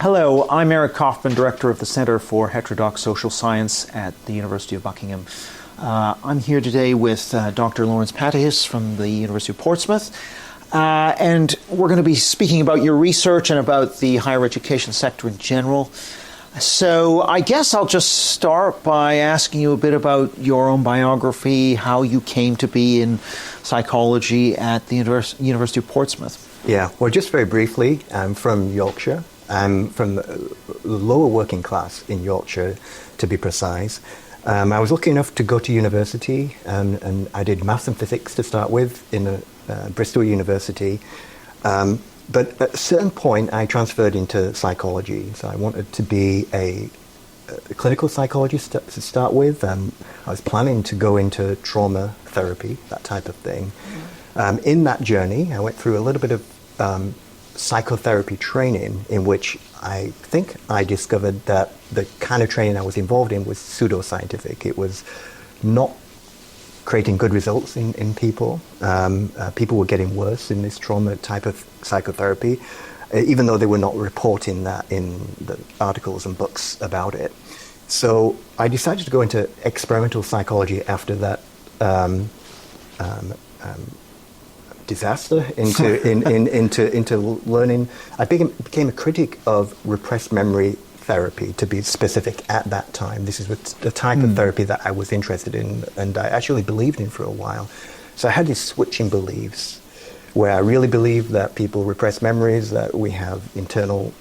Hello, I'm Eric Kaufman, Director of the Centre for Heterodox Social Science at the University of Buckingham. I'm here today with Dr. Lawrence Patihis from the University of Portsmouth, and we're going to be speaking about your research and about the higher education sector in general. So I guess I'll just start by asking you a bit about your own biography, how you came to be in psychology at the University of Portsmouth. Yeah, well, just very briefly, I'm from Yorkshire. I'm from the lower working class in Yorkshire, to be precise. I was lucky enough to go to university, and I did maths and physics to start with in Bristol University. But at a certain point, I transferred into psychology. So I wanted to be a clinical psychologist to start with. I was planning to go into trauma therapy, that type of thing. In that journey, I went through a little bit of psychotherapy training, in which I think I discovered that the kind of training I was involved in was pseudoscientific. It was not creating good results in people. People were getting worse in this trauma type of psychotherapy, even though they were not reporting that in the articles and books about it. So I decided to go into experimental psychology after that disaster into learning. I became a critic of repressed memory therapy, to be specific, at that time. This is the type of therapy that I was interested in, and I actually believed in for a while. So I had this switch in beliefs where I really believed that people repress memories, that we have internal,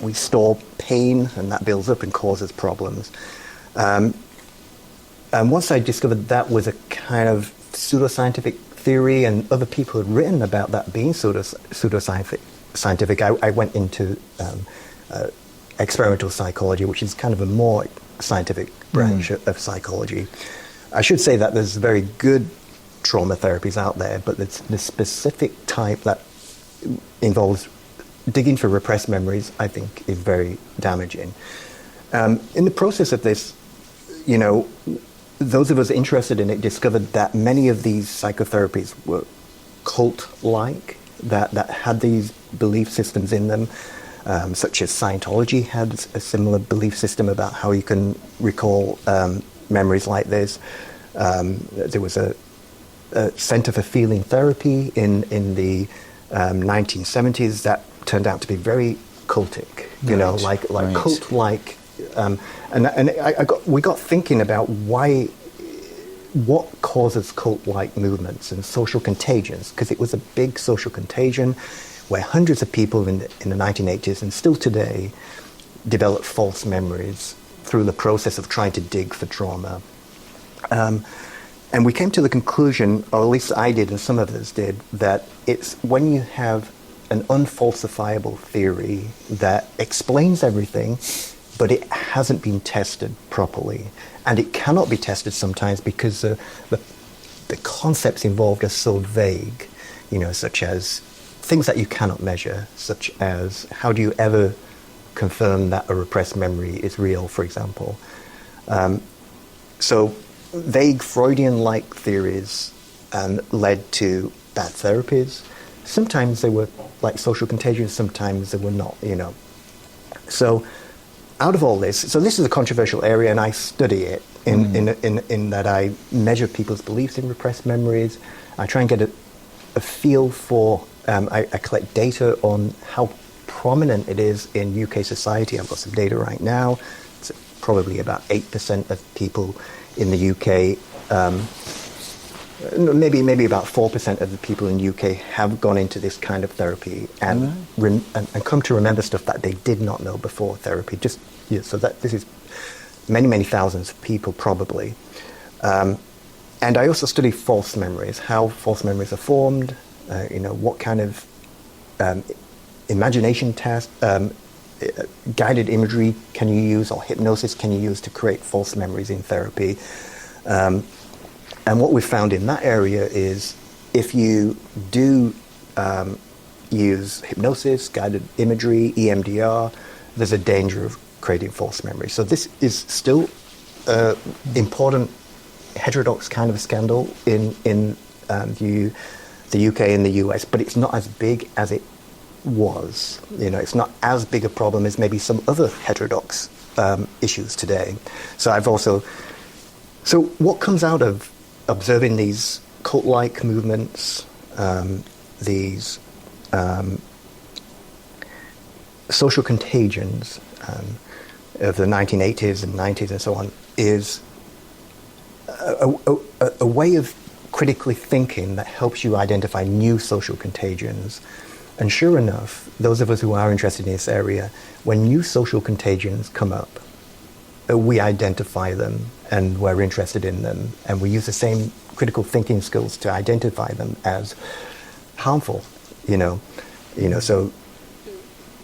we store pain, and that builds up and causes problems. And once I discovered that was a kind of pseudoscientific theory, and other people had written about that being pseudoscientific, I went into experimental psychology, which is kind of a more scientific branch of psychology. I should say that there's very good trauma therapies out there, but the specific type that involves digging for repressed memories, I think, is very damaging. In the process of this, you know, those of us interested in it discovered that many of these psychotherapies were cult-like, that had these belief systems in them, such as Scientology had a similar belief system about how you can recall memories like this. There was a Center for Feeling Therapy in the 1970s that turned out to be very cultic, you know, like cult-like. We got thinking about what causes cult-like movements and social contagions, because it was a big social contagion where hundreds of people in the 1980s and still today develop false memories through the process of trying to dig for trauma. And we came to the conclusion, or at least I did and some of us did, that it's when you have an unfalsifiable theory that explains everything, but it hasn't been tested properly. And it cannot be tested sometimes because the concepts involved are so vague, you know, such as things that you cannot measure, such as how do you ever confirm that a repressed memory is real, for example. So vague Freudian-like theories led to bad therapies. Sometimes they were like social contagions, sometimes they were not, you know. So out of all this, so this is a controversial area, and I study it in that I measure people's beliefs in repressed memories. I try and get a feel for, I collect data on how prominent it is in UK society. I've got some data right now. It's probably about 8% of people in the UK, maybe about 4% of the people in the UK have gone into this kind of therapy and come to remember stuff that they did not know before therapy. So that this is many thousands of people probably. And I also study false memories, how false memories are formed, you know, what kind of imagination test, guided imagery can you use, or hypnosis can you use to create false memories in therapy. And what we've found in that area is if you do use hypnosis, guided imagery, EMDR, there's a danger of creating false memories. So this is still important heterodox kind of a scandal in the UK and the US, but it's not as big as it was. It's not as big a problem as maybe some other heterodox issues today. So what comes out of observing these cult-like movements, these social contagions of the 1980s and 90s and so on, is a way of critically thinking that helps you identify new social contagions. And sure enough, those of us who are interested in this area, when new social contagions come up, we identify them and we're interested in them, and we use the same critical thinking skills to identify them as harmful. So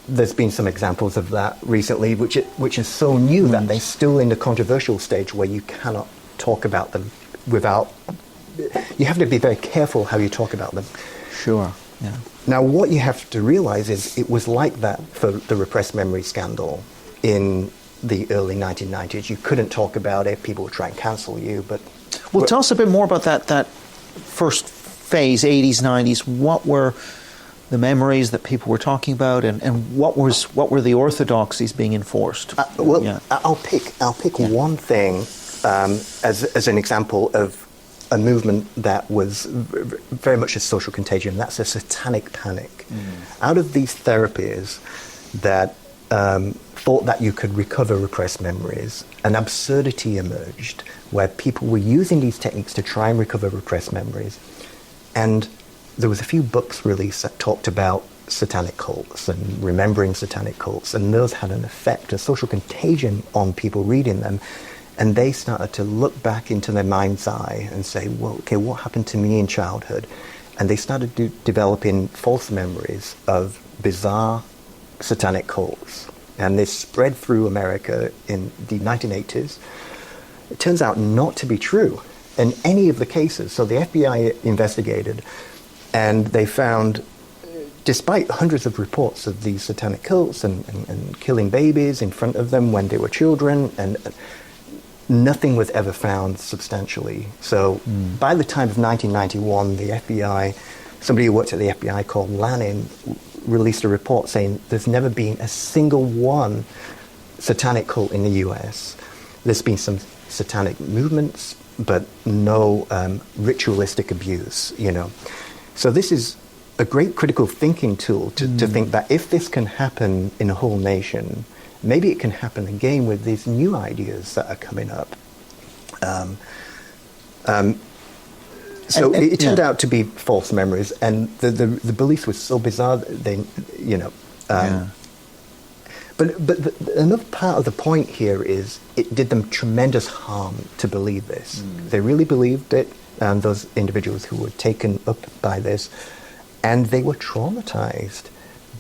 there's been some examples of that recently, which is so new that they're still in the controversial stage where you cannot talk about them without. You have to be very careful how you talk about them. Sure. Yeah. Now, what you have to realize is it was like that for the repressed memory scandal in the early 1990s. You couldn't talk about it. People would try and cancel you. Well, tell us a bit more about that first phase, 80s, 90s. What were the memories that people were talking about, and what were the orthodoxies being enforced? I'll pick one thing as an example of a movement that was very much a social contagion. That's a satanic panic. Out of these therapies that thought that you could recover repressed memories, an absurdity emerged where people were using these techniques to try and recover repressed memories. And there was a few books released that talked about satanic cults and remembering satanic cults, and those had an effect, a social contagion on people reading them. And they started to look back into their mind's eye and say, well, okay, what happened to me in childhood? And they started developing false memories of bizarre satanic cults. And this spread through America in the 1980s. It turns out not to be true in any of the cases. So the FBI investigated, and they found, despite hundreds of reports of these satanic cults and killing babies in front of them when they were children, and nothing was ever found substantially. So by the time of 1991, the FBI, somebody who worked at the FBI called Lanning, released a report saying there's never been a single one satanic cult in the US. There's been some satanic movements, but no ritualistic abuse, So this is a great critical thinking tool to think that if this can happen in a whole nation, maybe it can happen again with these new ideas that are coming up. It turned out to be false memories, and the beliefs were so bizarre that But another part of the point here is it did them tremendous harm to believe this. They really believed it, those individuals who were taken up by this, and they were traumatized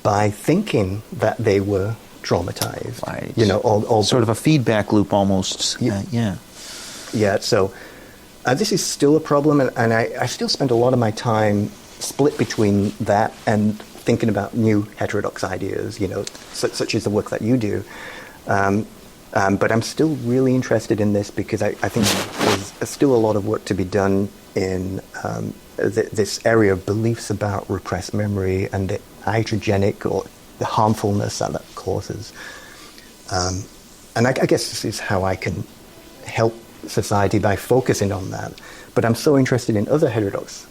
by thinking that they were traumatized. Right. All sort of a feedback loop almost. Yeah. So this is still a problem, and I still spend a lot of my time split between that and thinking about new heterodox ideas, such as the work that you do. But I'm still really interested in this because I think there's still a lot of work to be done in this area of beliefs about repressed memory and the iatrogenic or the harmfulness that causes. And I guess this is how I can help society by focusing on that. But I'm so interested in other heterodox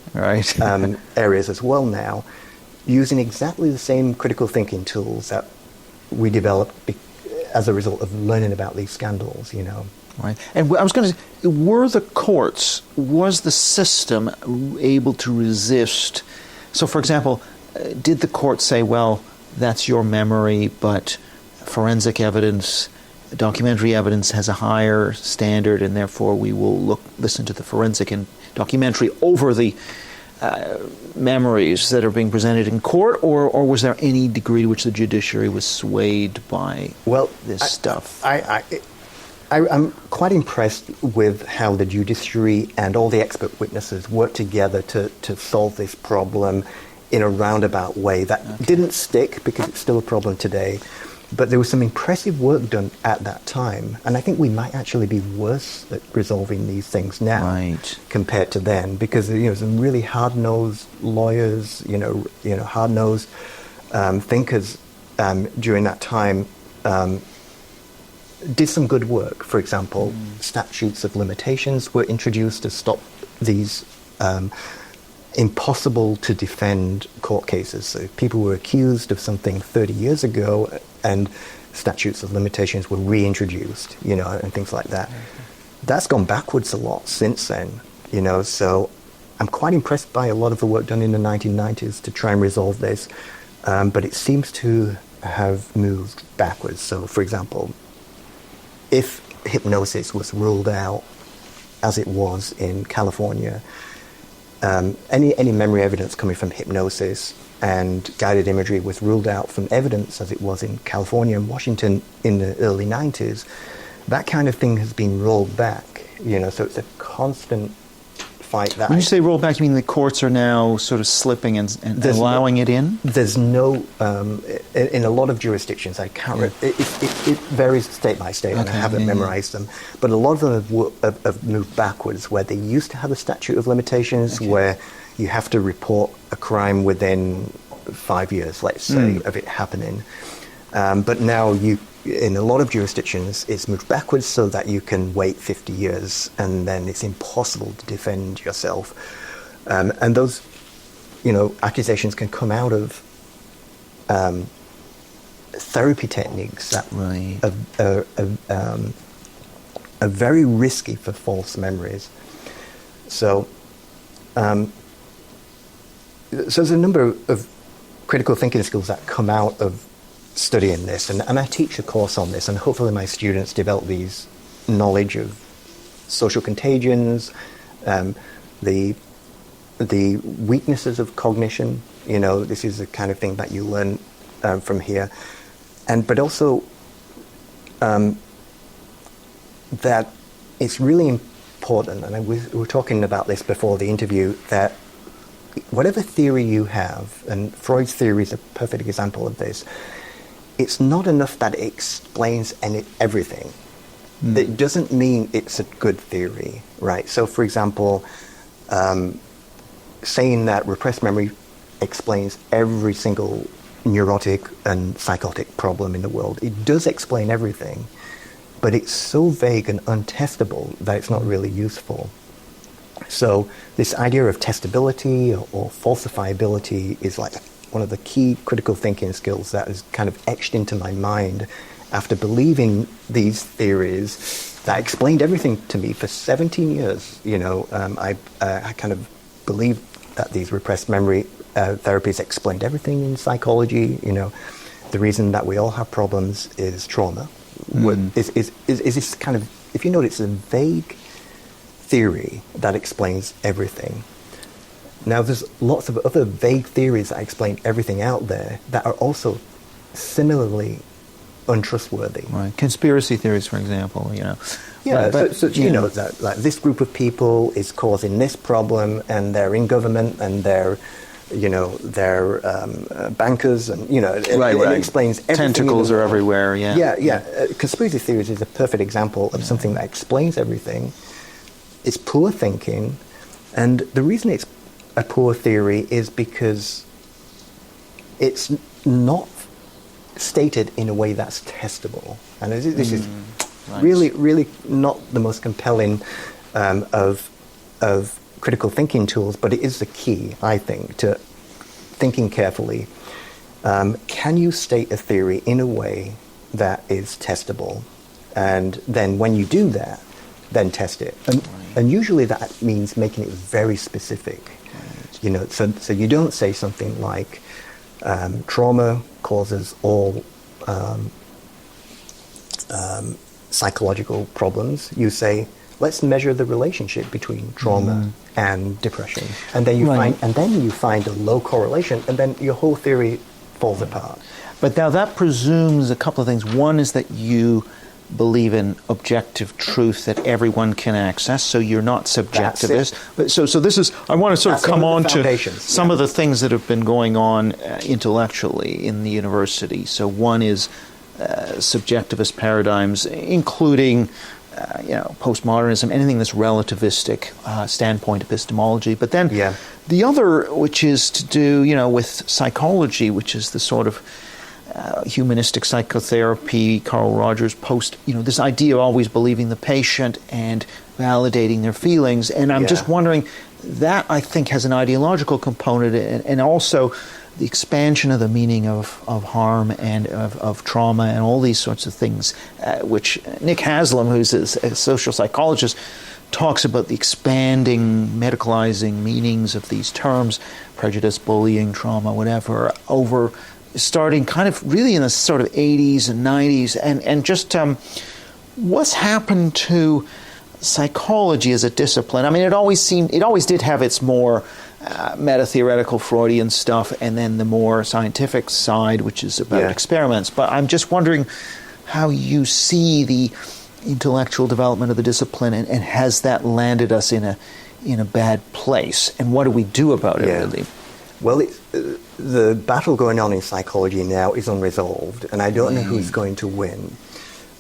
areas as well now, using exactly the same critical thinking tools that we developed as a result of learning about these scandals, Right. And I was going to say, was the system able to resist? So, for example, did the court say, well, that's your memory, but forensic evidence, documentary evidence has a higher standard, and therefore we will listen to the forensic and documentary over the memories that are being presented in court, or was there any degree to which the judiciary was swayed by this stuff? I'm quite impressed with how the judiciary and all the expert witnesses worked together to solve this problem in a roundabout way that didn't stick because it's still a problem today. But there was some impressive work done at that time, and I think we might actually be worse at resolving these things now compared to then, because some really hard-nosed lawyers, hard-nosed thinkers during that time did some good work. For example, statutes of limitations were introduced to stop these impossible to defend court cases. So people were accused of something 30 years ago, and statutes of limitations were reintroduced, and things like that. That's gone backwards a lot since then, so I'm quite impressed by a lot of the work done in the 1990s to try and resolve this, but it seems to have moved backwards. So, for example, if hypnosis was ruled out as it was in California, any memory evidence coming from hypnosis and guided imagery was ruled out from evidence as it was in California and Washington in the early 90s, that kind of thing has been rolled back, so it's a constant fight. When you say roll back, you mean the courts are now sort of slipping and allowing it in? There's no, in a lot of jurisdictions, I can't it varies state by state, and I haven't memorized them, but a lot of them have moved backwards, where they used to have a statute of limitations where you have to report a crime within 5 years, let's say, of it happening. But now in a lot of jurisdictions, it's moved backwards so that you can wait 50 years and then it's impossible to defend yourself. And those, accusations can come out of therapy techniques that are very risky for false memories. So there's a number of critical thinking skills that come out of studying this, and I teach a course on this, and hopefully my students develop these knowledge of social contagions, the weaknesses of cognition. This is the kind of thing that you learn from here, but also that it's really important, and we were talking about this before the interview, that whatever theory you have, and Freud's theory is a perfect example of this, it's not enough that it explains everything. That doesn't mean it's a good theory, right? So, for example, saying that repressed memory explains every single neurotic and psychotic problem in the world, it does explain everything, but it's so vague and untestable that it's not really useful. So this idea of testability or falsifiability is like one of the key critical thinking skills that is kind of etched into my mind after believing these theories that explained everything to me for 17 years. I kind of believed that these repressed memory therapies explained everything in psychology. The reason that we all have problems is trauma. Is this kind of, if you notice, a vague theory that explains everything. Now, there's lots of other vague theories that explain everything out there that are also similarly untrustworthy. Right. Conspiracy theories, for example, Yeah, that like this group of people is causing this problem, and they're in government, and they're bankers, and it explains everything. Tentacles are everywhere. Conspiracy theories is a perfect example of something that explains everything. It's poor thinking, and the reason it's a poor theory is because it's not stated in a way that's testable, and this is really not the most compelling of critical thinking tools, but it is the key, I think, to thinking carefully. Can you state a theory in a way that is testable? And then when you do that, then test it. And usually that means making it very specific. So you don't say something like trauma causes all psychological problems. You say, let's measure the relationship between trauma and depression, and then you find a low correlation, and then your whole theory falls apart. But now that presumes a couple of things. One is that you believe in objective truth that everyone can access, so you're not subjectivist. But so this is, I want to sort of come on to some of the things that have been going on intellectually in the university. So one is subjectivist paradigms, including postmodernism, anything that's relativistic standpoint epistemology. But then The other, which is to do, with psychology, which is the sort of humanistic psychotherapy, Carl Rogers post, this idea of always believing the patient and validating their feelings. And I'm just wondering, that I think has an ideological component, and also the expansion of the meaning of harm and of trauma and all these sorts of things, which Nick Haslam, who's a social psychologist, talks about the expanding, medicalizing meanings of these terms, prejudice, bullying, trauma, whatever, over starting kind of really in the sort of 80s and 90s, and just what's happened to psychology as a discipline. I mean, it always did have its more meta-theoretical Freudian stuff, and then the more scientific side, which is about experiments. But I'm just wondering how you see the intellectual development of the discipline, and has that landed us in a bad place? And what do we do about it, really? Well, the battle going on in psychology now is unresolved, and I don't know who's going to win.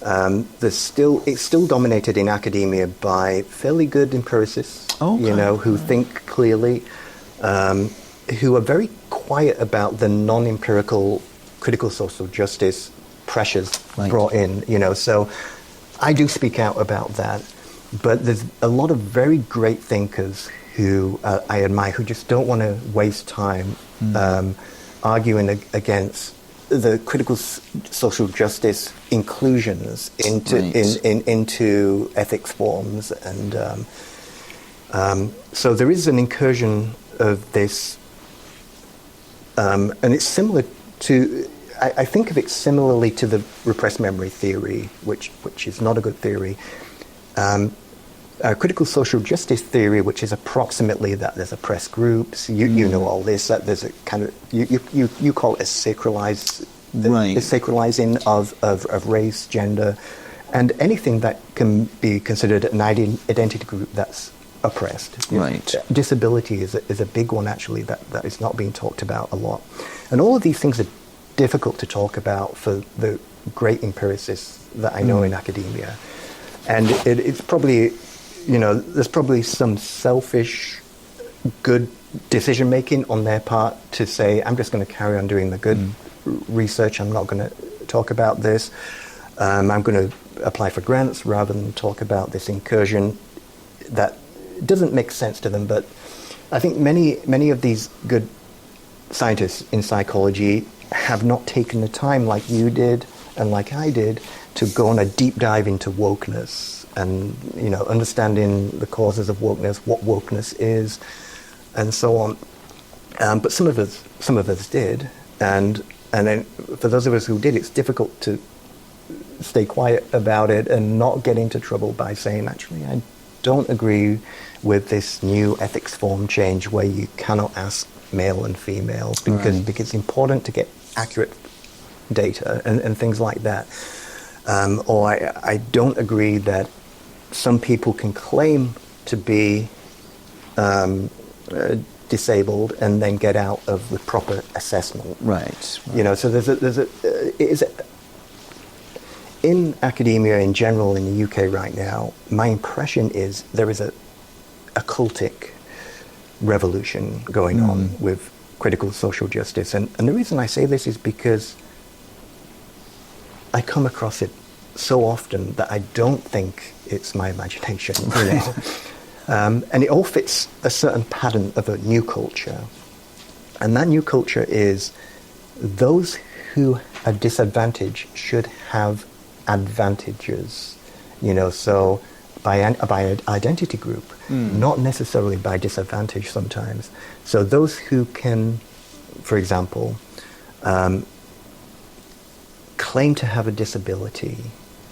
It's still dominated in academia by fairly good empiricists, who think clearly, who are very quiet about the non-empirical critical social justice pressures brought in. So I do speak out about that, but there's a lot of very great thinkers who I admire, who just don't want to waste time arguing against the critical social justice inclusions into ethics forms, and so there is an incursion of this, and it's similar to. I think of it similarly to the repressed memory theory, which is not a good theory. Critical social justice theory, which is approximately that there's oppressed groups. You know all this. That there's a kind of you call it a sacralizing of race, gender, and anything that can be considered an identity group that's oppressed. Right. Disability is a big one, actually, that is not being talked about a lot, and all of these things are difficult to talk about for the great empiricists that I know in academia. And it's probably, there's probably some selfish, good decision-making on their part to say, I'm just going to carry on doing the good research, I'm not going to talk about this, I'm going to apply for grants rather than talk about this incursion that doesn't make sense to them. But I think many of these good scientists in psychology have not taken the time, like you did and like I did, to go on a deep dive into wokeness and understanding the causes of wokeness, what wokeness is, and so on. But some of us did, and then for those of us who did, it's difficult to stay quiet about it and not get into trouble by saying, actually, I don't agree with this new ethics form change where you cannot ask male and female because it's important to get accurate data and things like that. Or I don't agree that some people can claim to be disabled and then get out of the proper assessment. Right. So in academia in general in the UK right now, my impression is there is a cultic revolution going on with critical social justice. And the reason I say this is because I come across it so often that I don't think it's my imagination. And it all fits a certain pattern of a new culture. And that new culture is those who are disadvantaged should have advantages. So by identity group, not necessarily by disadvantage sometimes. So those who can, for example, claim to have a disability,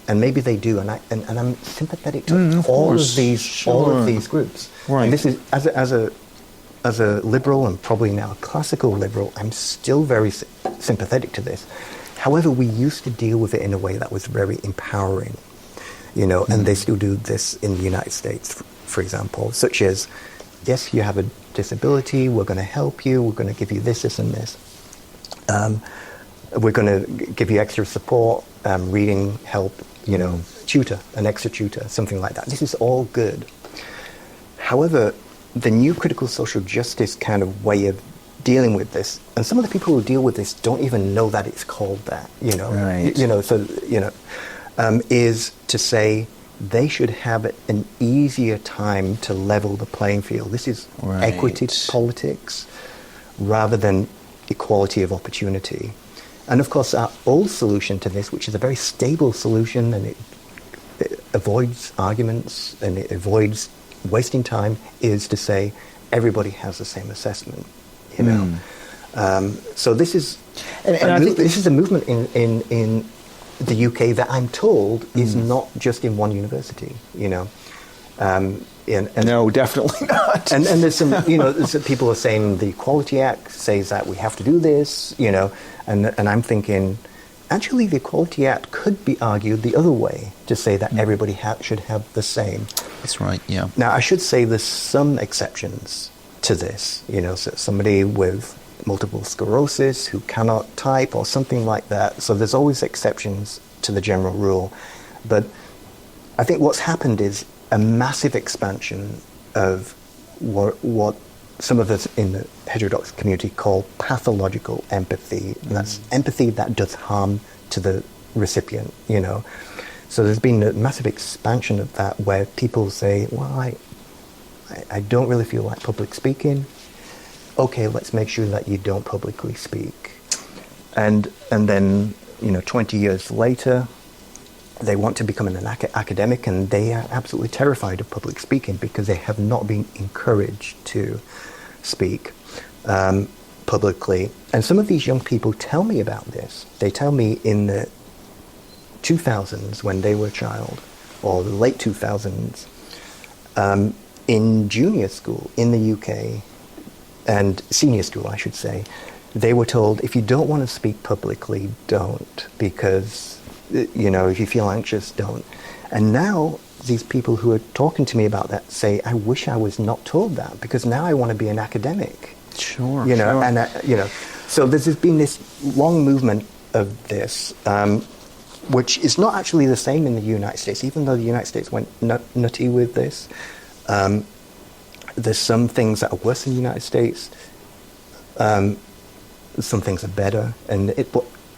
and maybe they do, and I'm sympathetic to all of these groups. Right. And this is as a liberal, and probably now a classical liberal, I'm still very sympathetic to this. However, we used to deal with it in a way that was very empowering, and they still do this in the United States, for example, such as, yes, you have a disability, we're going to help you, we're going to give you this, and this. We're going to give you extra support, reading help, tutor, an extra tutor, something like that. This is all good. However, the new critical social justice kind of way of dealing with this, and some of the people who deal with this don't even know that it's called that, Right. Is to say they should have an easier time to level the playing field. This is Right. equity politics rather than equality of opportunity. And of course, our old solution to this, which is a very stable solution, and it avoids arguments and it avoids wasting time, is to say everybody has the same assessment. So this is, and I think this is a movement in the UK that I'm told is not just in one university. And no, definitely not. and there's some, there's some people are saying the Equality Act says that we have to do this, and I'm thinking, actually, the Equality Act could be argued the other way, to say that everybody should have the same. That's right, yeah. Now, I should say there's some exceptions to this. So somebody with multiple sclerosis who cannot type or something like that. So there's always exceptions to the general rule. But I think what's happened is a massive expansion of what some of us in the heterodox community call pathological empathy. And that's empathy that does harm to the recipient, So there's been a massive expansion of that, where people say, well, I don't really feel like public speaking. Okay, let's make sure that you don't publicly speak. And then, 20 years later, they want to become an academic, and they are absolutely terrified of public speaking because they have not been encouraged to speak publicly. And some of these young people tell me about this. They tell me in the 2000s, when they were a child, or the late 2000s, in junior school in the UK, and senior school, I should say, they were told, if you don't want to speak publicly, don't, because, if you feel anxious, don't. And now these people who are talking to me about that say, I wish I was not told that, because now I want to be an academic. Sure, sure. And, so there's been this long movement of this, which is not actually the same in the United States, even though the United States went nutty with this. There's some things that are worse in the United States. Some things are better. And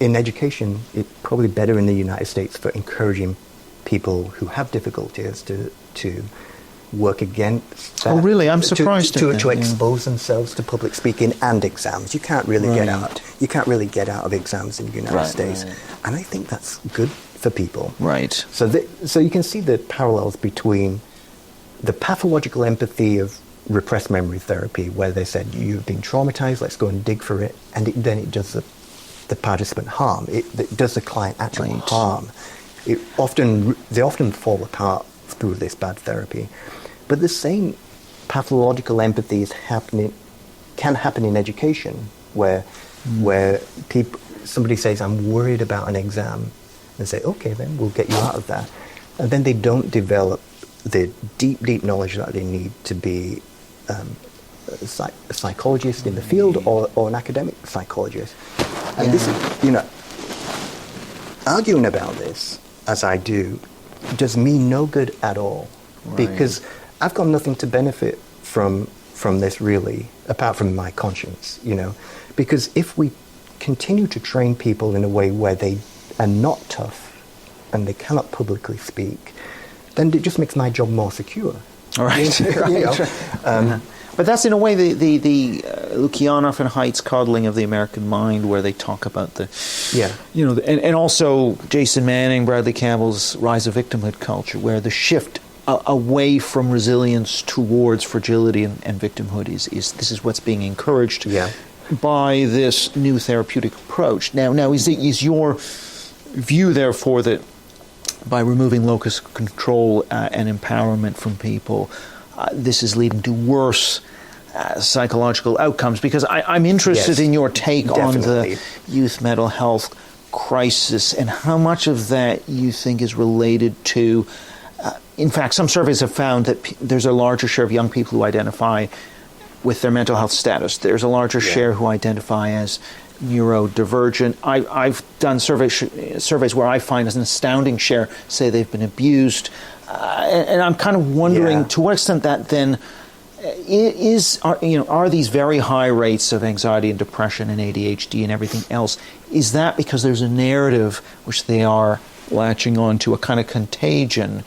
in education, it's probably better in the United States for encouraging people who have difficulties to work against that. Oh, really? I'm surprised to expose themselves to public speaking and exams. You can't really get out. You can't really get out of exams in the United States, and I think that's good for people. Right. So you can see the parallels between the pathological empathy of repressed memory therapy, where they said, you've been traumatized, let's go and dig for it, and then it does the participant harm. It does the client actual harm. They often fall apart through this bad therapy. But the same pathological empathy can happen in education, where somebody says, I'm worried about an exam, and say, okay, then we'll get you out of that. And then they don't develop the deep knowledge that they need to be a psychologist in the field or an academic psychologist. And this is, arguing about this, as I do, does me no good at all. Right. Because I've got nothing to benefit from this, really, apart from my conscience, Because if we continue to train people in a way where they are not tough and they cannot publicly speak, then it just makes my job more secure. All right. But that's in a way the Lukianoff and Haidt's coddling of the American mind, where they talk about and also Jason Manning, Bradley Campbell's rise of victimhood culture, where the shift away from resilience towards fragility and victimhood is this is what's being encouraged by this new therapeutic approach. Now is your view, therefore, that by removing locus of control and empowerment from people, this is leading to worse psychological outcomes? Because I'm interested in your take on the youth mental health crisis and how much of that you think is related to, in fact, some surveys have found that there's a larger share of young people who identify with their mental health status. There's a larger share who identify as neurodivergent. I've done surveys where I find an astounding share say they've been abused, and I'm kind of wondering to what extent that then are these very high rates of anxiety and depression and ADHD and everything else, is that because there's a narrative which they are latching on to, a kind of contagion?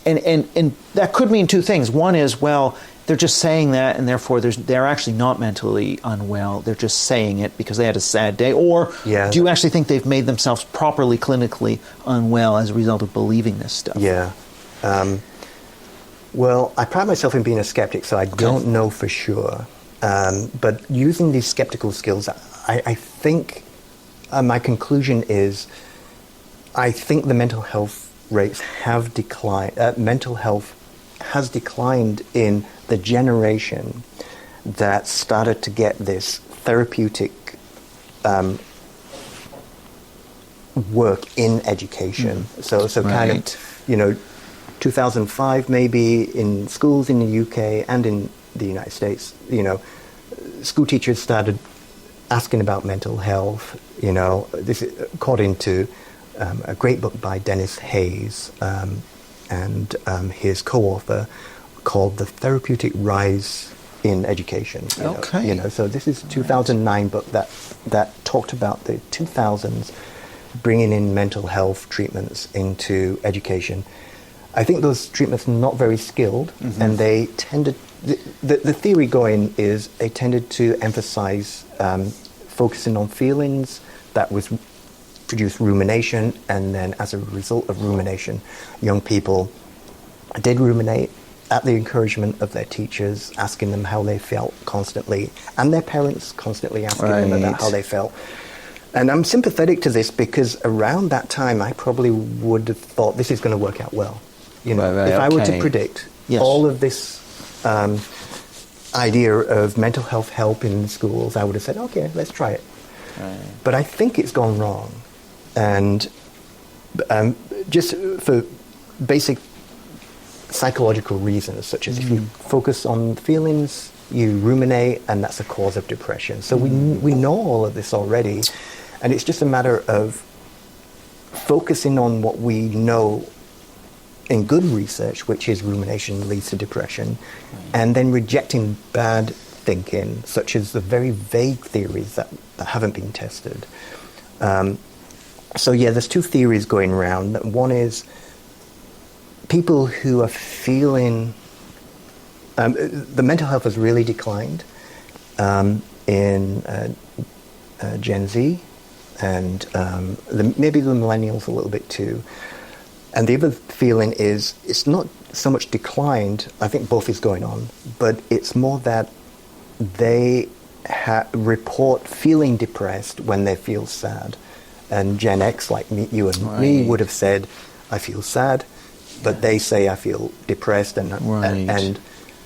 And that could mean two things. One is, well, they're just saying that, and therefore they're actually not mentally unwell. They're just saying it because they had a sad day. Or do you actually think they've made themselves properly clinically unwell as a result of believing this stuff? Yeah. Well, I pride myself in being a skeptic, so I don't know for sure. But using these skeptical skills, I think my conclusion is I think the mental health rates have declined. Mental health has declined in the generation that started to get this therapeutic work in education. So kind of, 2005 maybe in schools in the UK and in the United States, school teachers started asking about mental health. This is according to a great book by Dennis Hayes and his co-author called The Therapeutic Rise in Education. So this is a 2009 book that talked about the 2000s bringing in mental health treatments into education. I think those treatments are not very skilled, and they tended, the theory going is they tended to emphasize focusing on feelings that was produce rumination, and then as a result of rumination, young people did ruminate at the encouragement of their teachers, asking them how they felt constantly, and their parents constantly asking them about how they felt. And I'm sympathetic to this because around that time I probably would have thought this is going to work out well. If I were to predict all of this idea of mental health help in schools, I would have said, okay, let's try it. But I think it's gone wrong. And just for basic psychological reasons, such as if you focus on feelings, you ruminate, and that's a cause of depression. So we know all of this already, and it's just a matter of focusing on what we know in good research, which is rumination leads to depression, and then rejecting bad thinking, such as the very vague theories that haven't been tested. So there's two theories going around. One is people who are feeling the mental health has really declined in Gen Z and maybe the millennials a little bit too. And the other feeling is it's not so much declined, I think both is going on, but it's more that they report feeling depressed when they feel sad. And Gen X, like you and me, would have said, I feel sad, but they say I feel depressed. And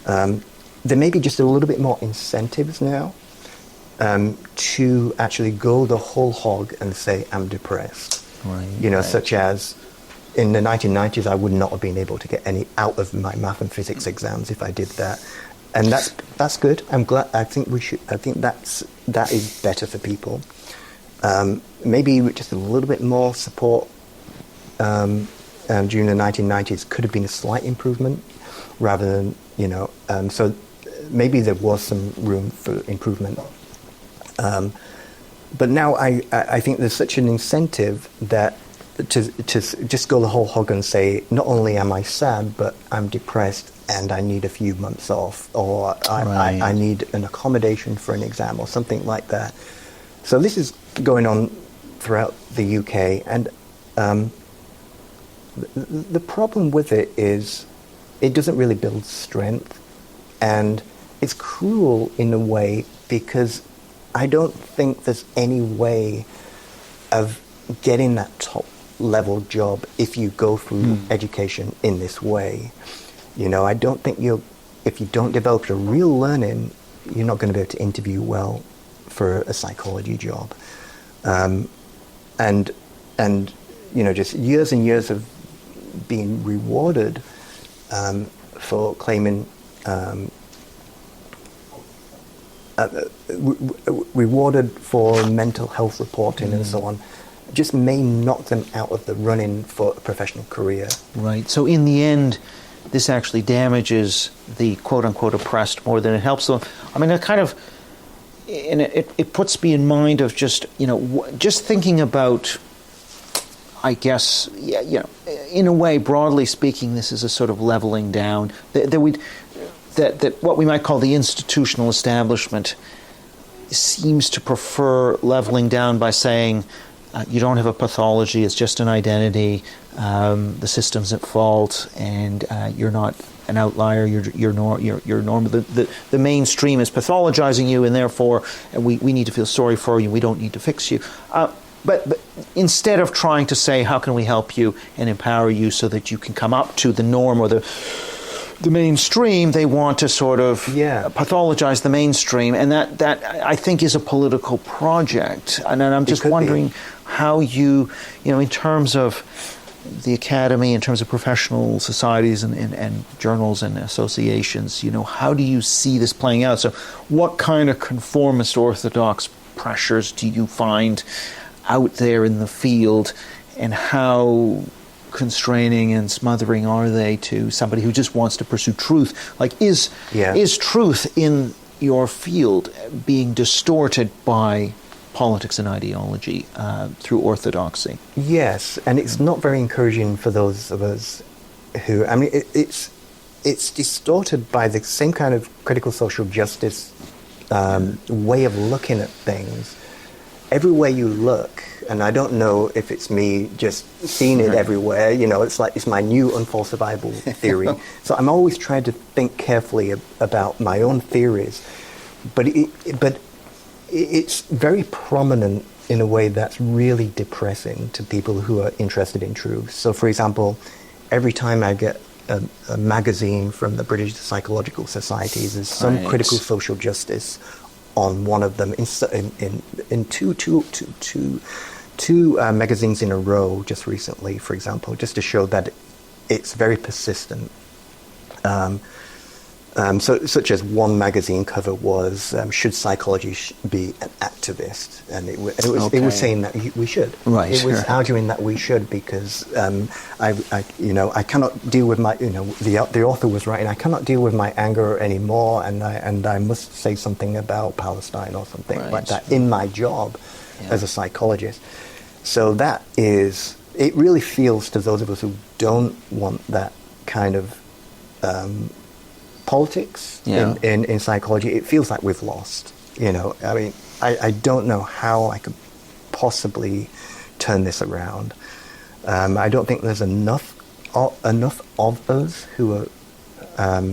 there may be just a little bit more incentives now to actually go the whole hog and say, I'm depressed. Such as in the 1990s, I would not have been able to get any out of my math and physics exams if I did that. And that's good. I'm glad. I think that is better for people. Maybe just a little bit more support during the 1990s could have been a slight improvement, rather than so maybe there was some room for improvement. But now I think there's such an incentive that to just go the whole hog and say, not only am I sad, but I'm depressed and I need a few months off, or I need an accommodation for an exam or something like that. So this is going on throughout the UK, and the problem with it is it doesn't really build strength, and it's cruel in a way because I don't think there's any way of getting that top level job if you go through education in this way. I don't think if you don't develop your real learning, you're not going to be able to interview well for a psychology job. And just years and years of being rewarded for claiming rewarded for mental health reporting and so on, just may knock them out of the running for a professional career. Right. So in the end, this actually damages the quote-unquote oppressed more than it helps them. I mean, it puts me in mind of just, just thinking about, I guess, in a way, broadly speaking, this is a sort of leveling down. That what we might call the institutional establishment seems to prefer leveling down by saying, you don't have a pathology, it's just an identity, the system's at fault, and you're not an outlier, you're normal. The mainstream is pathologizing you, and therefore we need to feel sorry for you, we don't need to fix you. But instead of trying to say, how can we help you and empower you so that you can come up to the norm or the mainstream, they want to sort of pathologize the mainstream, and that I think is a political project. And I'm just wondering how you in terms of the academy, in terms of professional societies and journals and associations, how do you see this playing out? So what kind of conformist orthodox pressures do you find out there in the field, and how constraining and smothering are they to somebody who just wants to pursue truth? Like, is truth in your field being distorted by politics and ideology through orthodoxy? Yes, and it's not very encouraging for those of us who, I mean, it's distorted by the same kind of critical social justice way of looking at things. Everywhere you look, and I don't know if it's me just seeing it everywhere, it's like it's my new unfalsifiable theory. So I'm always trying to think carefully about my own theories, but it's very prominent in a way that's really depressing to people who are interested in truth. So, for example, every time I get a magazine from the British Psychological Societies, there's some critical social justice on one of them in two magazines in a row just recently, for example, just to show that it's very persistent. Such as one magazine cover was, should psychology be an activist? And it was saying that we should. Right. It was arguing that we should because I cannot deal with my, the author was writing, I cannot deal with my anger anymore, and I must say something about Palestine or something like that in my job as a psychologist. So that is, it really feels to those of us who don't want that kind of politics in psychology, it feels like we've lost. I mean, I don't know how I could possibly turn this around. I don't think there's enough of us who are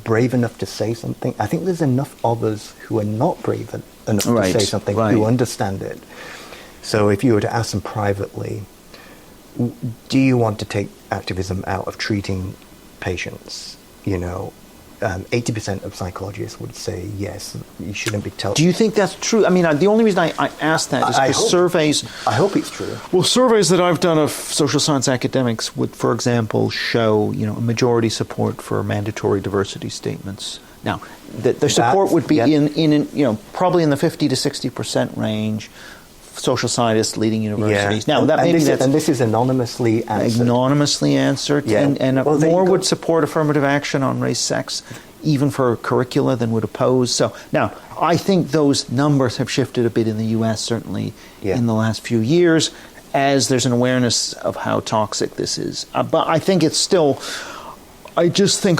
brave enough to say something. I think there's enough of us who are not brave enough to say something, who understand it. So if you were to ask them privately, do you want to take activism out of treating patients? 80% of psychologists would say yes, you shouldn't be telling. Do you think that's true? I mean, the only reason I ask that is because surveys... I hope it's true. Well, surveys that I've done of social science academics would, for example, show, a majority support for mandatory diversity statements. Now, the support would be in probably in the 50 to 60% range. Social scientists leading universities. Now, this is anonymously answered. And more would support affirmative action on race, sex, even for curricula, than would oppose. So now, I think those numbers have shifted a bit in the U.S. certainly in the last few years, as there's an awareness of how toxic this is. But I think it's still. I just think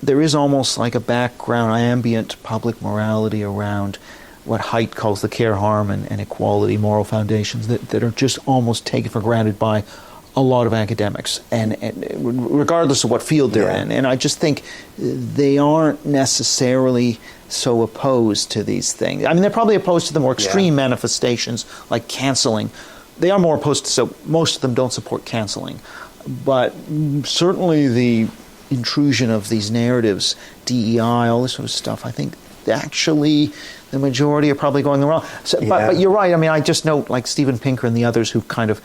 there is almost like a background, ambient public morality around what Haidt calls the care, harm, and equality moral foundations that are just almost taken for granted by a lot of academics, and regardless of what field they're in. And I just think they aren't necessarily so opposed to these things. I mean, they're probably opposed to the more extreme manifestations like canceling. They are more opposed to, so most of them don't support canceling. But certainly the intrusion of these narratives, DEI, all this sort of stuff, I think actually the majority are probably going the wrong. So, but you're right. I mean, I just note like Steven Pinker and the others who kind of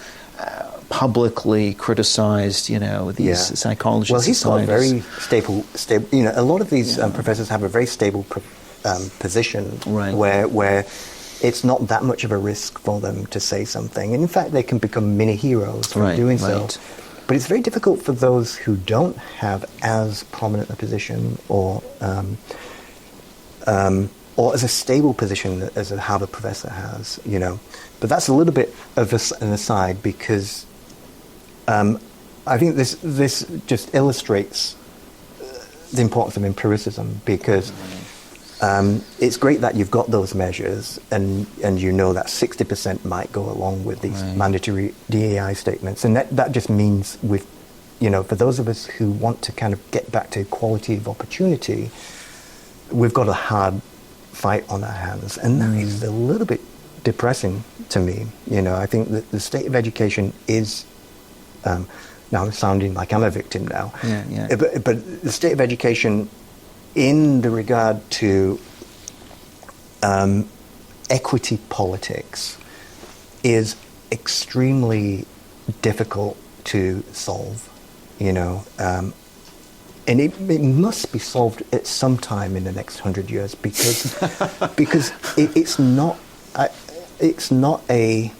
publicly criticized, these psychologists. Well, he's got a very stable. A lot of these professors have a very stable position where it's not that much of a risk for them to say something. And in fact, they can become mini heroes from doing so. But it's very difficult for those who don't have as prominent a position or as a stable position as a Harvard professor has, you know. But that's a little bit of an aside, because I think this just illustrates the importance of empiricism, because it's great that you've got those measures and you know that 60% might go along with these mandatory DEI statements. And that just means with, you know, for those of us who want to kind of get back to equality of opportunity, we've got a hard fight on our hands. And that is a little bit depressing to me. You know, I think that the state of education is, now I'm sounding like I'm a victim now, but the state of education in the regard to equity politics is extremely difficult to solve, you know, and it must be solved at some time in the next 100 years, because it's not a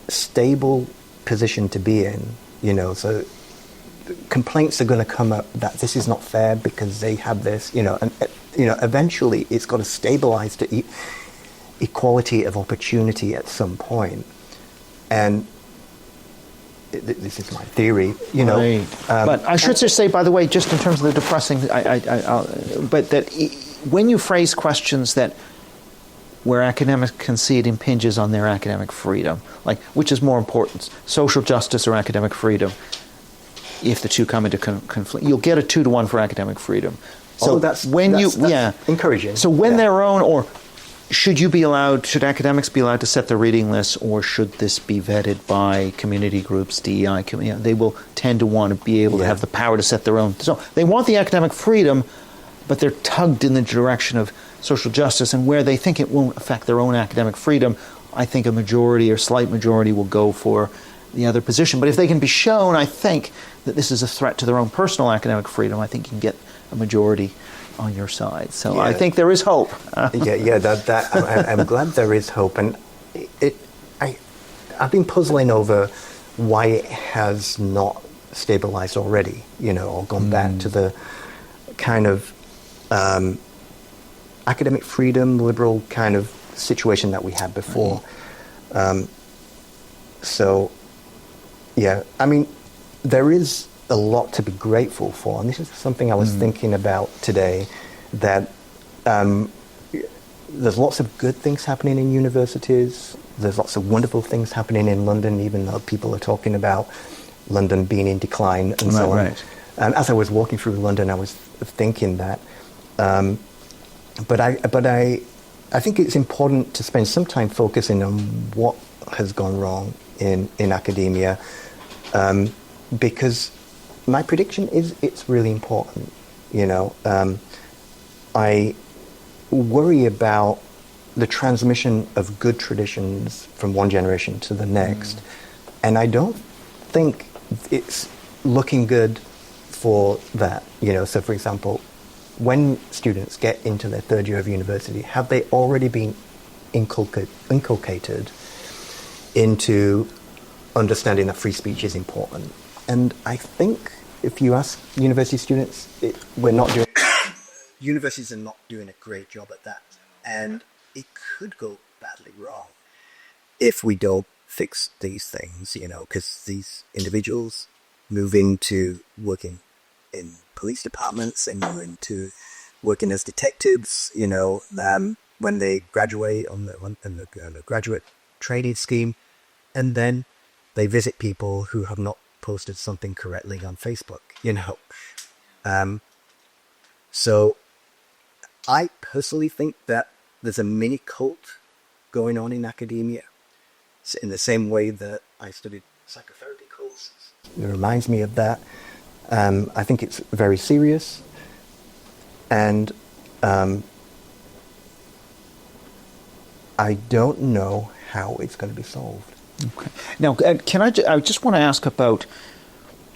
stable position to be in, you know. So complaints are going to come up that this is not fair because they have this, you know, and you know, eventually it's got to stabilize to equality of opportunity at some point. And this is my theory, you know. Right. But I should just say, by the way, just in terms of the depressing, but that when you phrase questions that where academics can see it impinges on their academic freedom, like which is more important, social justice or academic freedom? If the two come into conflict, you'll get a 2-to-1 for academic freedom. So that's encouraging. So when their own, or should academics be allowed to set the reading lists, or should this be vetted by community groups, DEI? They will tend to want to be able to have the power to set their own. So they want the academic freedom, but they're tugged in the direction of social justice, and where they think it won't affect their own academic freedom, I think a majority or slight majority will go for the other position. But if they can be shown, I think, that this is a threat to their own personal academic freedom, I think you can get a majority on your side. So I think there is hope. I'm glad there is hope. And I've been puzzling over why it has not stabilized already, you know, or gone back to the kind of academic freedom, liberal kind of situation that we had before. I mean, there is a lot to be grateful for, and this is something I was thinking about today, that there's lots of good things happening in universities, there's lots of wonderful things happening in London, even though people are talking about London being in decline and so on. And as I was walking through London, I was thinking that, but I think it's important to spend some time focusing on what has gone wrong in academia, because my prediction is it's really important. You know, I worry about the transmission of good traditions from one generation to the next, and I don't think it's looking good for that. You know, so for example, when students get into their third year of university, have they already been inculcated into understanding that free speech is important? And I think if you ask university students, universities are not doing a great job at that. And it could go badly wrong if we don't fix these things, you know, because these individuals move into working in police departments and move into working as detectives, you know, when they graduate on the graduate training scheme, and then they visit people who have not posted something correctly on Facebook, you know. So I personally think that there's a mini cult going on in academia, in the same way that I studied psychotherapy courses. It reminds me of that. I think it's very serious, and I don't know how it's going to be solved. Okay. Now, I just want to ask about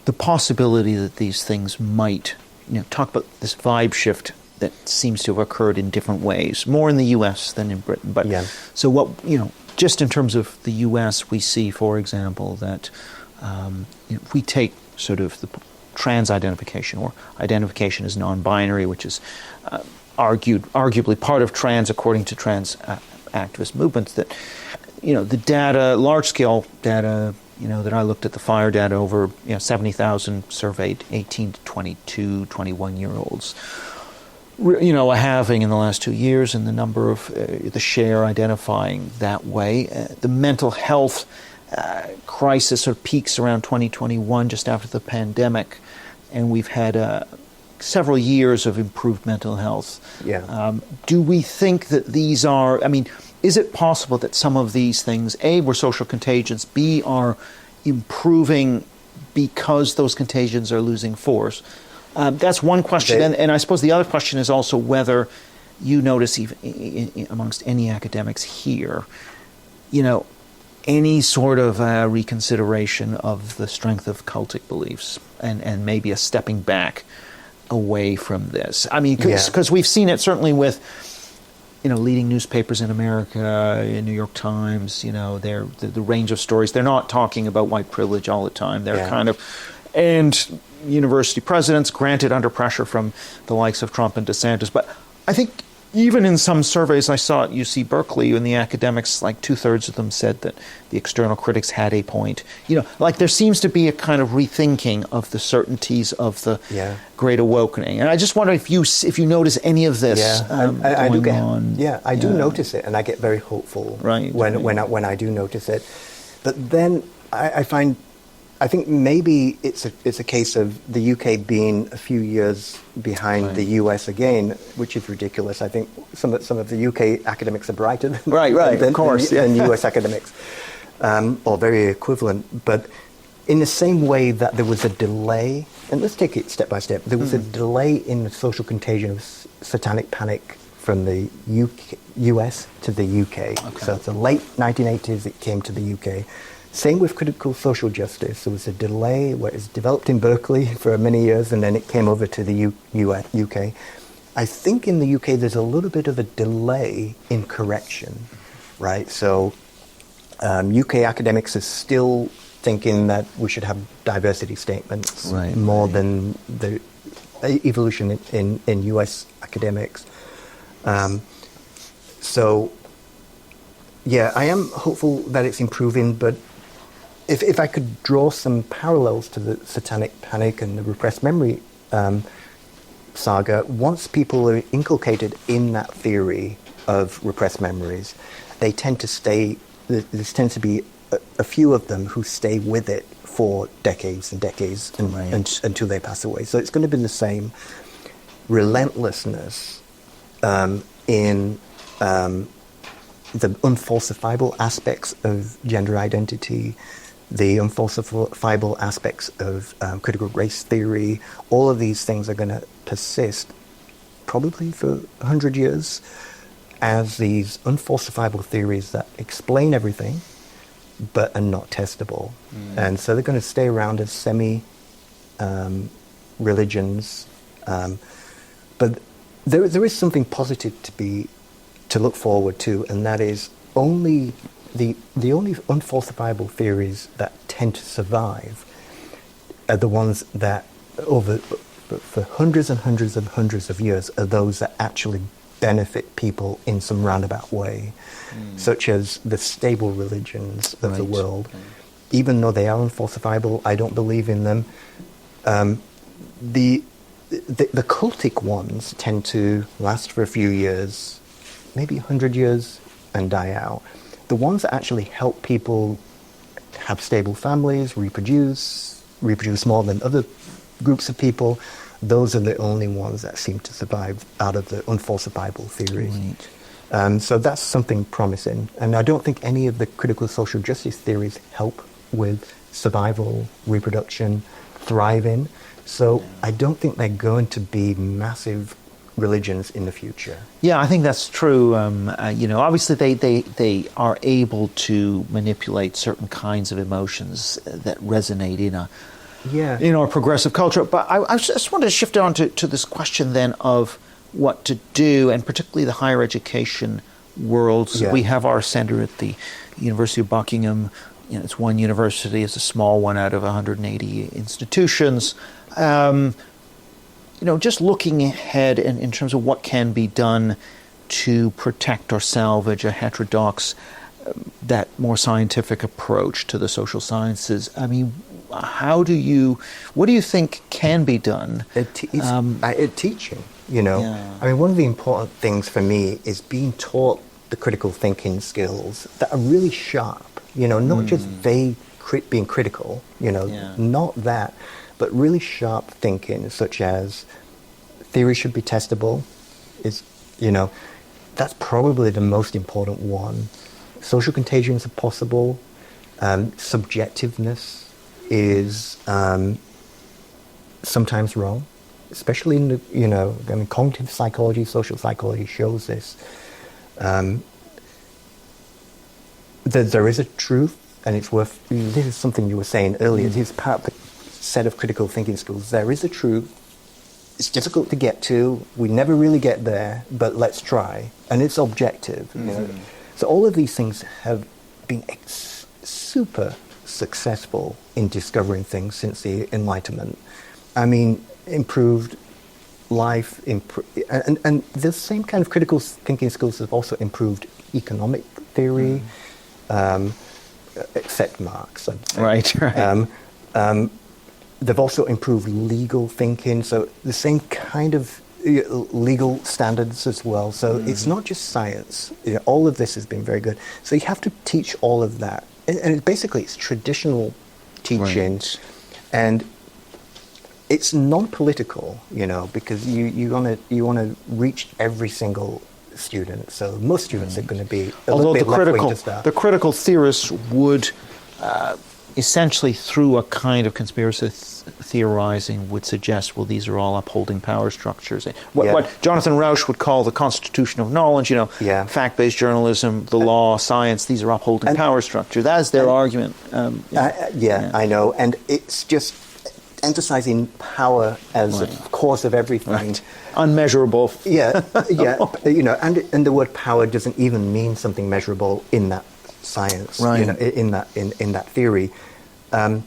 the possibility that these things might, you know, talk about this vibe shift that seems to have occurred in different ways, more in the U.S. than in Britain. But so what, you know, just in terms of the U.S., we see, for example, that If we take sort of the trans identification or identification as non-binary, which is arguably part of trans according to trans activist movements, that the data, large-scale data, that I looked at, the FIRE data over 70,000 surveyed 18 to 22, 21-year-olds, a halving in the last 2 years in the number of the share identifying that way. The mental health crisis sort of peaks around 2021, just after the pandemic, and we've had several years of improved mental health. Yeah. Do we think that these are, is it possible that some of these things, A, were social contagions, B, are improving because those contagions are losing force? That's one question. And I suppose the other question is also whether you notice, even amongst any academics here, any sort of reconsideration of the strength of cultic beliefs and maybe a stepping back away from this. Because we've seen it certainly with leading newspapers in America, in New York Times, the range of stories. They're not talking about white privilege all the time. They're and university presidents, granted under pressure from the likes of Trump and DeSantis. But I think even in some surveys I saw at UC Berkeley, in the academics, like 2/3 of them said that the external critics had a point. There seems to be a kind of rethinking of the certainties of the Great Awakening. And I just wonder if you notice any of this going on. Yeah, I do notice it, and I get very hopeful when I do notice it. But then I think maybe it's a case of the UK being a few years behind the US again, which is ridiculous. I think some of the UK academics are brighter than US academics, or very equivalent. But in the same way that there was a delay, and let's take it step by step, there was a delay in the social contagion of satanic panic from the US to the UK. Okay. So the late 1980s it came to the UK. Same with critical social justice. There was a delay where it was developed in Berkeley for many years, and then it came over to the UK. I think in the UK there's a little bit of a delay in correction, right? So UK academics are still thinking that we should have diversity statements more than the evolution in US academics. So, I am hopeful that it's improving, but if I could draw some parallels to the satanic panic and the repressed memory saga, once people are inculcated in that theory of repressed memories, they tend to stay, there tends to be a few of them who stay with it for decades and decades until they pass away. So it's going to be the same relentlessness in the unfalsifiable aspects of gender identity, the unfalsifiable aspects of critical race theory. All of these things are going to persist probably for 100 years as these unfalsifiable theories that explain everything but are not testable. And so they're going to stay around as semi-religions. But there is something positive to look forward to, and that is only the only unfalsifiable theories that tend to survive are the ones that for hundreds and hundreds and hundreds of years are those that actually benefit people in some roundabout way, such as the stable religions of the world. Even though they are unfalsifiable, I don't believe in them. The cultic ones tend to last for a few years, maybe 100 years, and die out. The ones that actually help people have stable families, reproduce more than other groups of people, those are the only ones that seem to survive out of the unfalsifiable theories. So that's something promising. And I don't think any of the critical social justice theories help with survival, reproduction, thriving. So I don't think they're going to be massive religions in the future. Yeah, I think that's true. Obviously they are able to manipulate certain kinds of emotions that resonate in our progressive culture. But I just wanted to shift on to this question then of what to do, and particularly the higher education world. So we have our center at the University of Buckingham it's one university, it's a small one out of 180 institutions. Just looking ahead in terms of what can be done to protect or salvage a heterodox, that more scientific approach to the social sciences. I mean, what do you think can be done? Teaching, Yeah. I mean, one of the important things for me is being taught the critical thinking skills that are really sharp, not just vague being critical, not that, but really sharp thinking, such as theory should be testable, that's probably the most important one. Social contagions are possible. Subjectiveness is sometimes wrong, especially in the, cognitive psychology, social psychology shows this. There is a truth, and it's worth, this is something you were saying earlier, this is part of the set of critical thinking skills. There is a truth. It's difficult to get to. We never really get there, but let's try. And it's objective. So all of these things have been super successful in discovering things since the Enlightenment. I mean, improved life, and the same kind of critical thinking skills have also improved economic theory, except Marx. Right. They've also improved legal thinking, so the same kind of legal standards as well. So it's not just science. All of this has been very good. So you have to teach all of that, and basically it's traditional teaching, and it's non-political, because you want to reach every single student. So most students are going to be a little bit left-wing to start. The critical theorists would essentially, through a kind of conspiracy theorizing, would suggest, well, these are all upholding power structures. What Jonathan Rauch would call the constitution of knowledge, fact-based journalism, the law, science, these are upholding power structures. That is their argument. I know. And it's just emphasizing power as a cause of everything. Right. Unmeasurable. And the word power doesn't even mean something measurable in that science, in that theory. But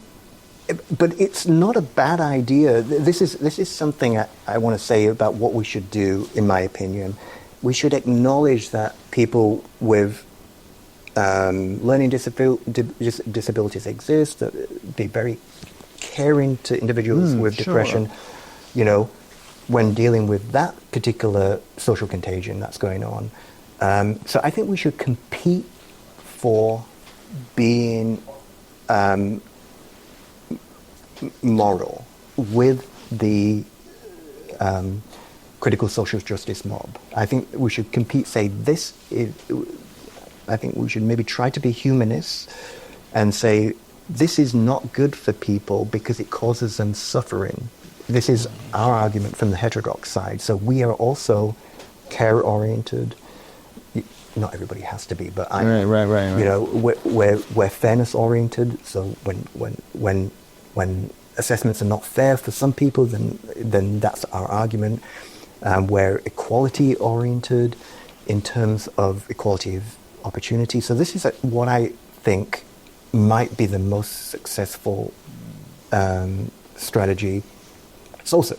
it's not a bad idea. This is something I want to say about what we should do, in my opinion. We should acknowledge that people with learning disabilities exist, be very caring to individuals with depression, when dealing with that particular social contagion that's going on. So I think we should compete for being moral with the critical social justice mob. I think we should compete, I think we should maybe try to be humanists and say, this is not good for people because it causes them suffering. This is our argument from the heterodox side. So we are also care-oriented. Not everybody has to be, but we're fairness-oriented. So when assessments are not fair for some people, then that's our argument. We're equality-oriented in terms of equality of opportunity. So this is what I think might be the most successful strategy. It's also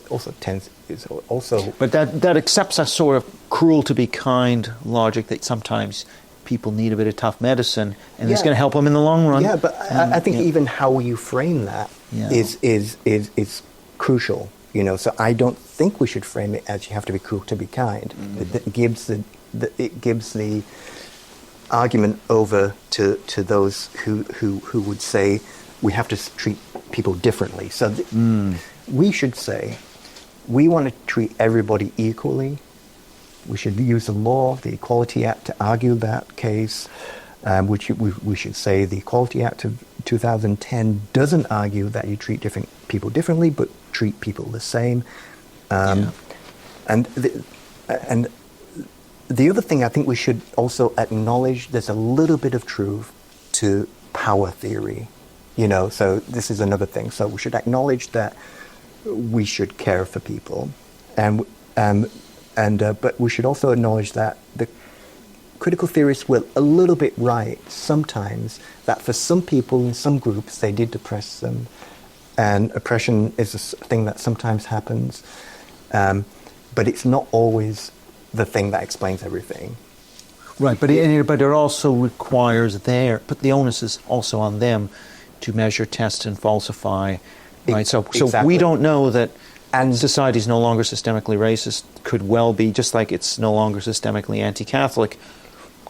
But that accepts a sort of cruel to be kind logic that sometimes people need a bit of tough medicine, and it's going to help them in the long run. Yeah, but I think even how you frame that is crucial. So I don't think we should frame it as you have to be cruel to be kind. It gives the argument over to those who would say we have to treat people differently. So we should say we want to treat everybody equally. We should use the law, the Equality Act, to argue that case. We should say the Equality Act of 2010 doesn't argue that you treat different people differently, but treat people the same. And the other thing I think we should also acknowledge, there's a little bit of truth to power theory. So this is another thing. So we should acknowledge that we should care for people, but we should also acknowledge that the critical theorists were a little bit right sometimes, that for some people in some groups they did oppress them, and oppression is a thing that sometimes happens, but it's not always the thing that explains everything. Right, but it also requires but the onus is also on them to measure, test, and falsify. Right, so Exactly. we don't know that society is no longer systemically racist. Could well be, just like it's no longer systemically anti-Catholic,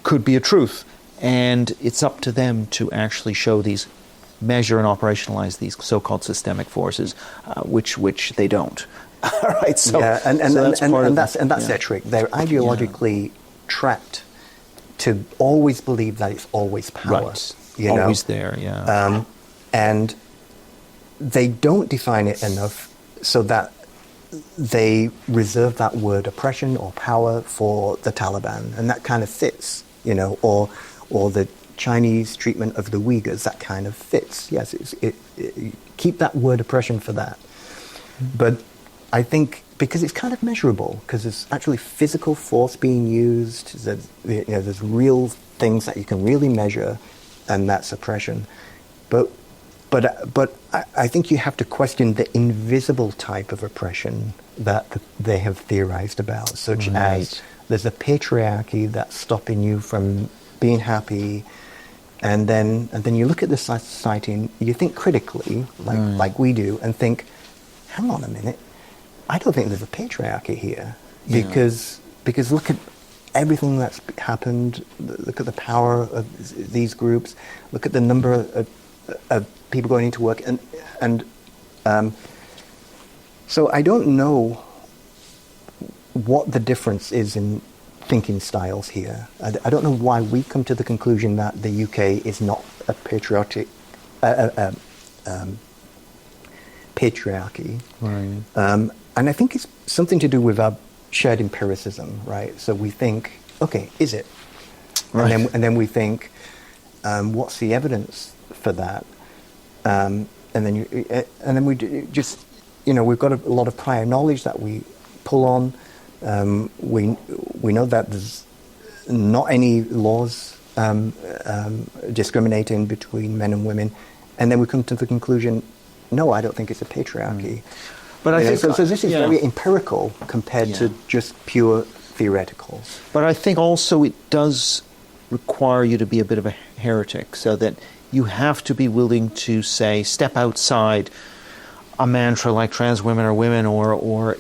could be a truth, and it's up to them to actually show these, measure and operationalize these so-called systemic forces, which they don't. Right, so yeah, and that's their trick. They're ideologically trapped to always believe that it's always power. Right. Always there, yeah. And they don't define it enough so that they reserve that word oppression or power for the Taliban, and that kind of fits, or the Chinese treatment of the Uyghurs, that kind of fits. Yes, keep that word oppression for that. But I think because it's kind of measurable, because there's actually physical force being used, there's real things that you can really measure, and that's oppression. But I think you have to question the invisible type of oppression that they have theorized about, such as there's a patriarchy that's stopping you from being happy, and then you look at the society and you think critically, like we do, and think, hang on a minute, I don't think there's a patriarchy here, because look at everything that's happened. Look at the power of these groups. Look at the number of people going into work, and so I don't know what the difference is in thinking styles here. I don't know why we come to the conclusion that the UK is not a patriarchy. Right. And I think it's something to do with our shared empiricism, right? So we think, okay, is it? Right. And then we think, what's the evidence for that? And then we just, we've got a lot of prior knowledge that we pull on. We know that there's not any laws discriminating between men and women, and then we come to the conclusion, no, I don't think it's a patriarchy. But I think so this is very empirical compared to just pure theoretical. But I think also it does require you to be a bit of a heretic, so that you have to be willing to step outside a mantra like trans women are women, or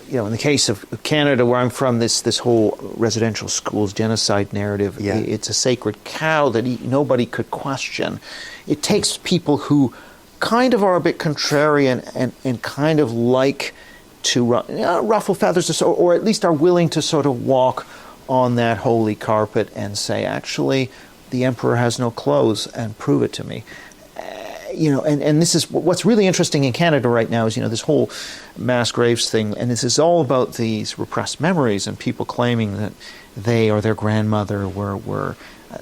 in the case of Canada, where I'm from, this whole residential schools genocide narrative, it's a sacred cow that nobody could question. It takes people who kind of are a bit contrarian and kind of like to ruffle feathers, or at least are willing to sort of walk on that holy carpet and say, actually, the emperor has no clothes, and prove it to me. And this is what's really interesting in Canada right now is, this whole mass graves thing, and this is all about these repressed memories and people claiming that they or their grandmother were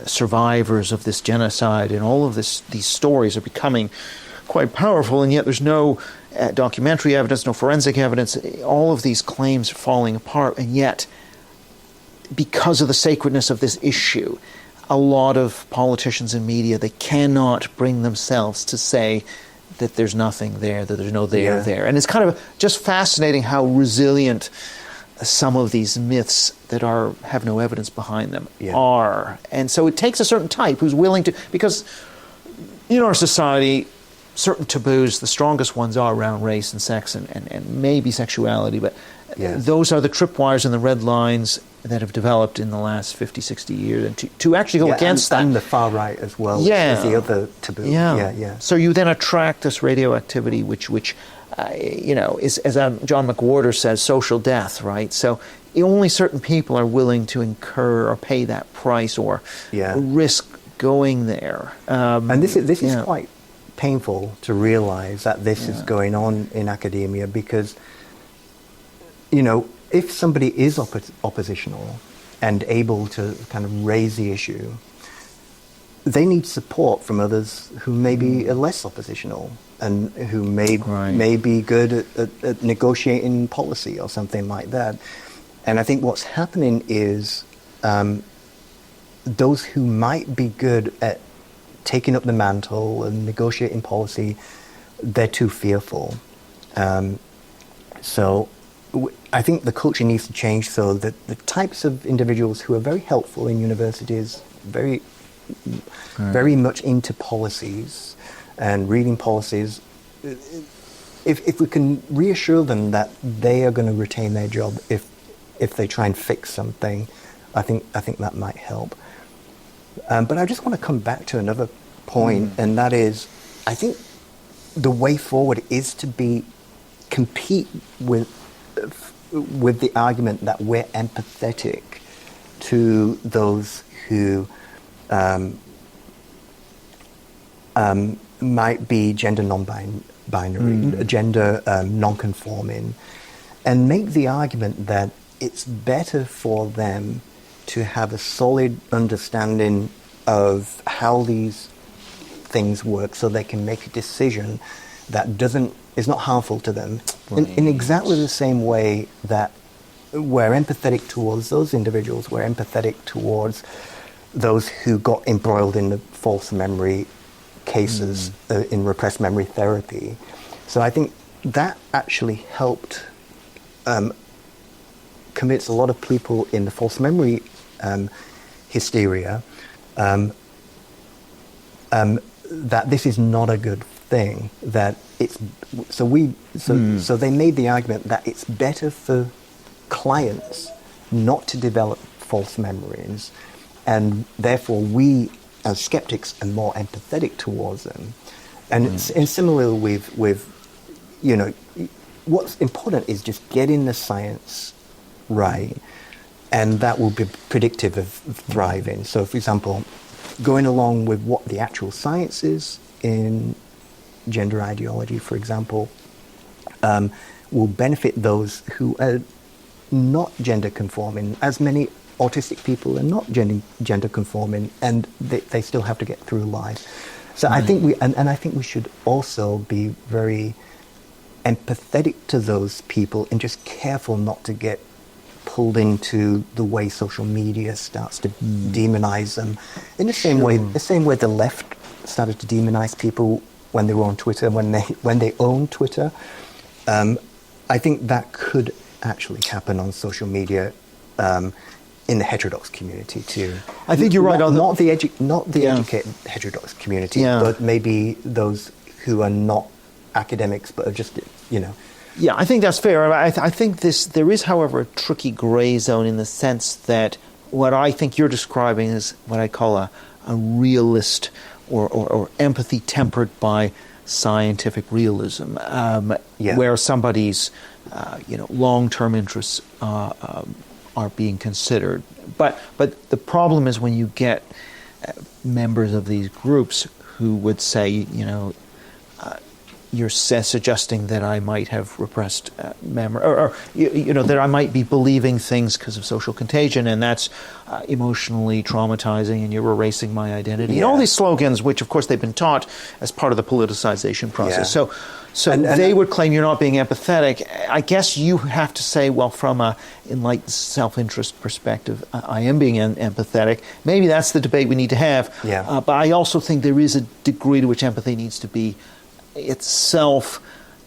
survivors of this genocide, and all of these stories are becoming quite powerful, and yet there's no documentary evidence, no forensic evidence. All of these claims are falling apart, and yet, because of the sacredness of this issue, a lot of politicians and media, they cannot bring themselves to say that there's nothing there, that there's no there there. And it's kind of just fascinating how resilient some of these myths that have no evidence behind them are. And so it takes a certain type who's willing to, because in our society, certain taboos, the strongest ones are around race and sex and maybe sexuality, but those are the tripwires and the red lines that have developed in the last 50, 60 years. And to actually go against that. And the far right as well is the other taboo. Yeah. So you then attract this radioactivity, which is, as John McWhorter says, social death, right? So only certain people are willing to incur or pay that price or risk going there. And this is quite painful to realize that this is going on in academia, because if somebody is oppositional and able to kind of raise the issue, they need support from others who may be less oppositional and who may be good at negotiating policy or something like that. And I think what's happening is those who might be good at taking up the mantle and negotiating policy, they're too fearful. I think the culture needs to change so that the types of individuals who are very helpful in universities, very much into policies and reading policies, if we can reassure them that they are going to retain their job if they try and fix something, I think that might help. But I just want to come back to another point, and that is, I think the way forward is to compete with the argument that we're empathetic to those who might be gender non-binary, gender non-conforming, and make the argument that it's better for them to have a solid understanding of how these things work so they can make a decision that is not harmful to them. Right. In exactly the same way that we're empathetic towards those individuals, we're empathetic towards those who got embroiled in the false memory cases in repressed memory therapy. So I think that actually helped convince a lot of people in the false memory hysteria that this is not a good thing. That so they made the argument that it's better for clients not to develop false memories, and therefore we as skeptics are more empathetic towards them. And similarly with what's important is just getting the science right, and that will be predictive of thriving. So, for example, going along with what the actual science is in gender ideology, for example, will benefit those who are not gender conforming. As many autistic people are not gender conforming, and they still have to get through life. So I think I think we should also be very empathetic to those people and just careful not to get pulled into the way social media starts to demonize them. In the same way the left started to demonize people when they were on Twitter, when they own Twitter. I think that could actually happen on social media in the heterodox community too. I think you're right on not the educated heterodox community, but maybe those who are not academics but are just Yeah, I think that's fair. I think there is, however, a tricky gray zone in the sense that what I think you're describing is what I call a realist or empathy tempered by scientific realism, where somebody's long-term interests are being considered. But the problem is when you get members of these groups who would say, you're suggesting that I might have repressed memory, or that I might be believing things because of social contagion, and that's emotionally traumatizing, and you're erasing my identity. And all these slogans, which of course they've been taught as part of the politicization process. Yeah. So they would claim you're not being empathetic. I guess you have to say, well, from a enlightened self-interest perspective, I am being empathetic. Maybe that's the debate we need to have. Yeah. But I also think there is a degree to which empathy needs to be itself,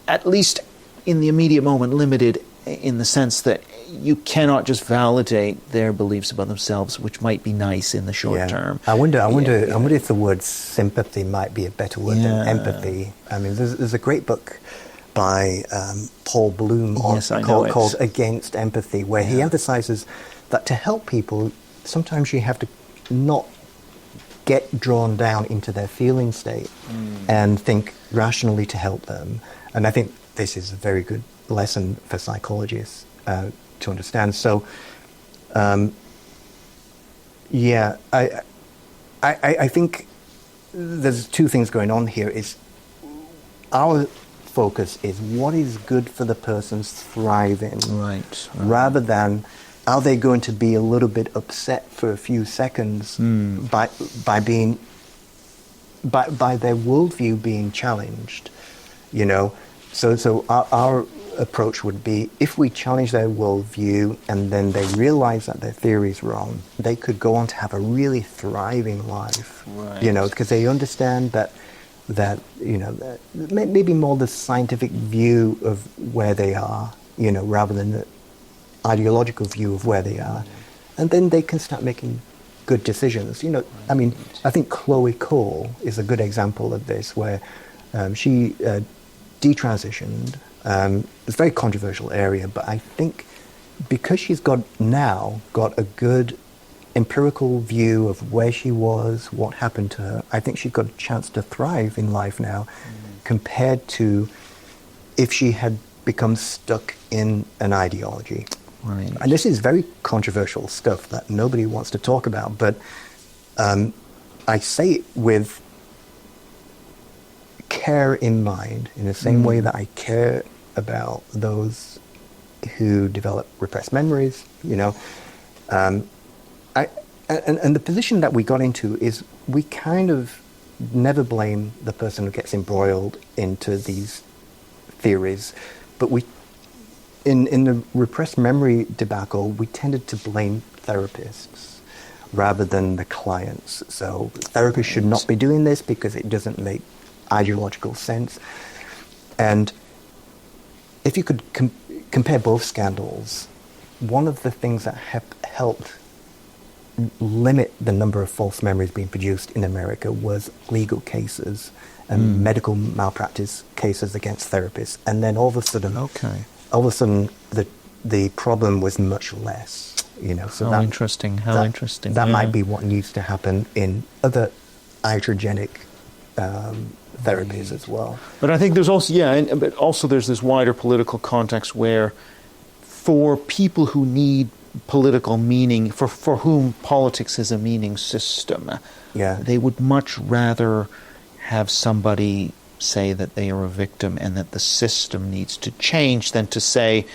at least in the immediate moment, limited in the sense that you cannot just validate their beliefs about themselves, which might be nice in the short term. I wonder if the word sympathy might be a better word than empathy. I mean, there's a great book by Paul Bloom called Against Empathy, where he emphasizes that to help people, sometimes you have to not get drawn down into their feeling state and think rationally to help them. And I think this is a very good lesson for psychologists to understand. So, I think there's two things going on here. Is our focus is what is good for the person's thriving, right. Rather than are they going to be a little bit upset for a few seconds by their worldview being challenged, So approach would be, if we challenge their worldview and then they realize that their theory is wrong, they could go on to have a really thriving life. Right. You know, because they understand that you know, that maybe more the scientific view of where they are, you know, rather than the ideological view of where they are, and then they can start making good decisions. You know, I mean, I think Chloe Cole is a good example of this, where she detransitioned. It's a very controversial area, but I think because she's got a good empirical view of where she was, what happened to her, I think she's got a chance to thrive in life now, compared to if she had become stuck in an ideology. Right. And this is very controversial stuff that nobody wants to talk about, but I say it with care in mind, in the same way that I care about those who develop repressed memories, you know. And the position that we got into is we kind of never blame the person who gets embroiled into these theories, but in the repressed memory debacle, we tended to blame therapists rather than the clients. So therapists should not be doing this because it doesn't make ideological sense. And if you could compare both scandals, one of the things that have helped limit the number of false memories being produced in America was legal cases and medical malpractice cases against therapists. And then all of a sudden, the problem was much less. You know, so How interesting. That might be what needs to happen in other iatrogenic therapies as well. But I think there's also, but also there's this wider political context where for people who need political meaning, for whom politics is a meaning system, they would much rather have somebody say that they are a victim and that the system needs to change than to say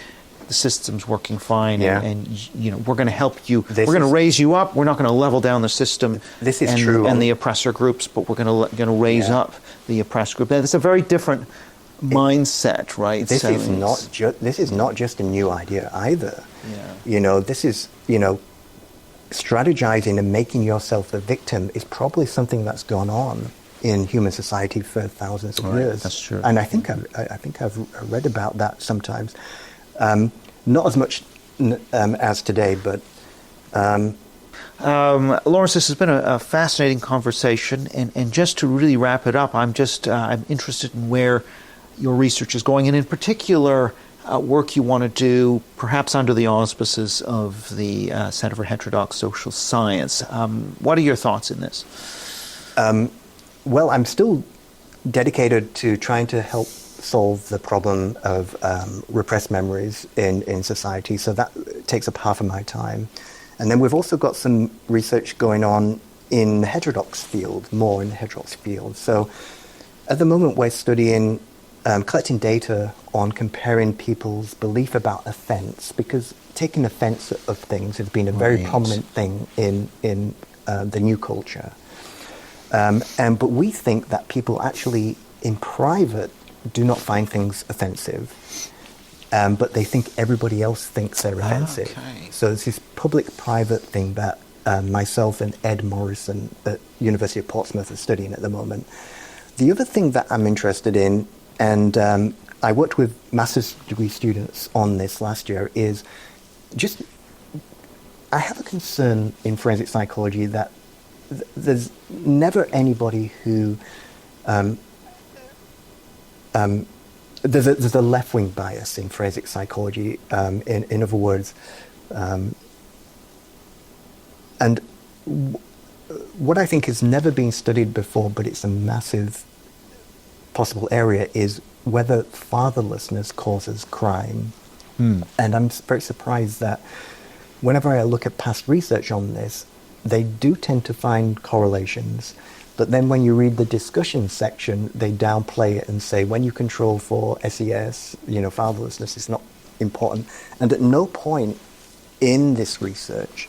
the system's working fine and you know, we're going to help you, we're going to raise you up, we're not going to level down the system and the oppressor groups, but we're going to raise up the oppressed group. And it's a very different mindset, right? This is not just a new idea either. You know, this is, you know, strategizing and making yourself the victim is probably something that's gone on in human society for thousands of years. That's true. And I think I've read about that sometimes. Not as much as today, but Lawrence, this has been a fascinating conversation, and just to really wrap it up, I'm interested in where your research is going, and in particular, work you want to do, perhaps under the auspices of the Center for Heterodox Social Science. What are your thoughts in this? Well, I'm still dedicated to trying to help solve the problem of repressed memories in society, so that takes up half of my time. And then we've also got some research going on in the heterodox field, more in the heterodox field. So at the moment we're studying, collecting data on comparing people's belief about offense, because taking offense of things has been a very prominent thing in the new culture. But we think that people actually, in private, do not find things offensive, but they think everybody else thinks they're offensive. So it's this public-private thing that myself and Ed Morrison at University of Portsmouth are studying at the moment. The other thing that I'm interested in, and I worked with master's degree students on this last year, is just, I have a concern in forensic psychology that there's never anybody who there's a left-wing bias in forensic psychology. In other words, and what I think has never been studied before, but it's a massive possible area, is whether fatherlessness causes crime. And I'm very surprised that whenever I look at past research on this, they do tend to find correlations. But then when you read the discussion section, they downplay it and say, when you control for SES, you know, fatherlessness is not important. And at no point in this research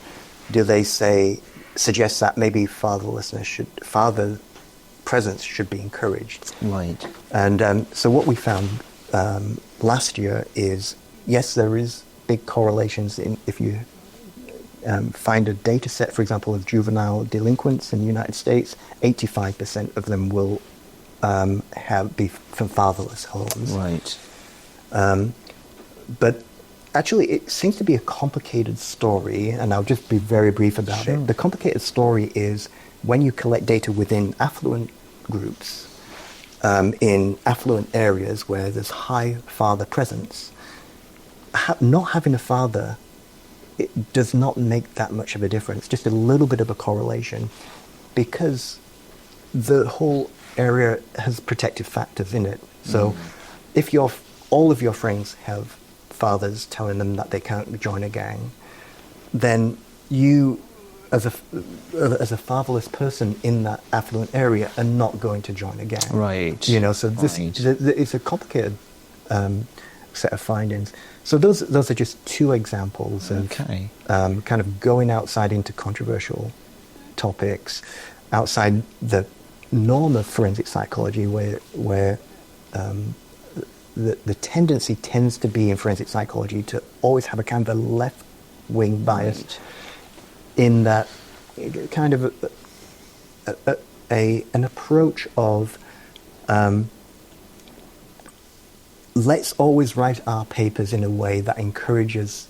do they suggest that maybe father presence should be encouraged. Right. And so what we found last year is, yes, there is big correlations in if you find a data set, for example, of juvenile delinquents in the United States, 85% of them will be from fatherless homes. Right. But actually, it seems to be a complicated story, and I'll just be very brief about it. The complicated story is when you collect data within affluent groups, in affluent areas where there's high father presence, not having a father, it does not make that much of a difference, just a little bit of a correlation, because the whole area has protective factors in it. So if all of your friends have fathers telling them that they can't join a gang, then you, as a fatherless person in that affluent area, are not going to join a gang. Right. You know, so this it's a complicated set of findings. So those are just two examples of kind of going outside into controversial topics, outside the norm of forensic psychology, where the tendency tends to be in forensic psychology to always have a kind of a left-wing bias, in that kind of an approach of let's always write our papers in a way that encourages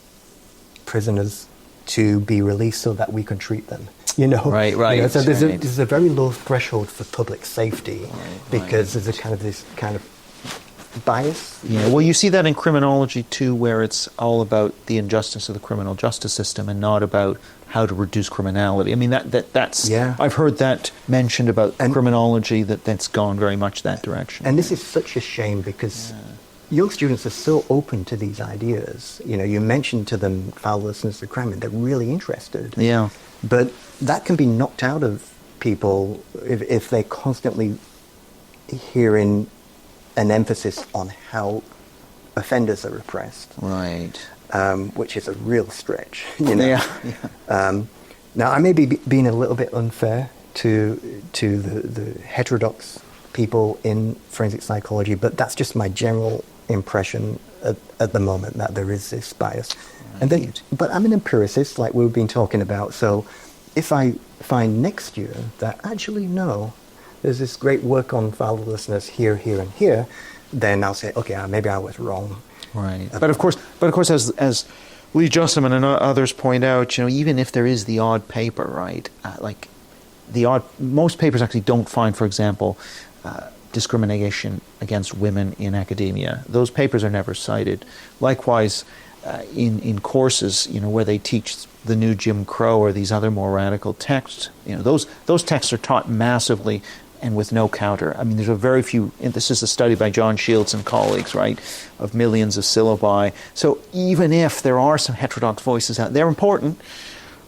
prisoners to be released so that we can treat them. You know, right. You know, so there's a very low threshold for public safety, because there's a kind of this kind of bias. Yeah, well, you see that in criminology too, where it's all about the injustice of the criminal justice system and not about how to reduce criminality. I mean, that's I've heard that mentioned about criminology, that's gone very much that direction. And this is such a shame, because young students are so open to these ideas. You know, you mentioned to them fatherlessness of crime, and they're really interested. Yeah. But that can be knocked out of people if they're constantly hearing an emphasis on how offenders are repressed. Right. Which is a real stretch. You know? Yeah. Now, I may be being a little bit unfair to the heterodox people in forensic psychology, but that's just my general impression at the moment, that there is this bias. Right. But I'm an empiricist, like we've been talking about, so if I find next year that actually no, there's this great work on fatherlessness here, here, and here, then I'll say, okay, maybe I was wrong. Right. But of course, as Lee Jusselman and others point out, you know, even if there is the odd paper, right, most papers actually don't find, for example, discrimination against women in academia. Those papers are never cited. Likewise, in courses, you know, where they teach the new Jim Crow or these other more radical texts, you know, those texts are taught massively and with no counter. I mean, there's a very few, and this is a study by John Shields and colleagues, right, of millions of syllabi. So even if there are some heterodox voices out, they're important,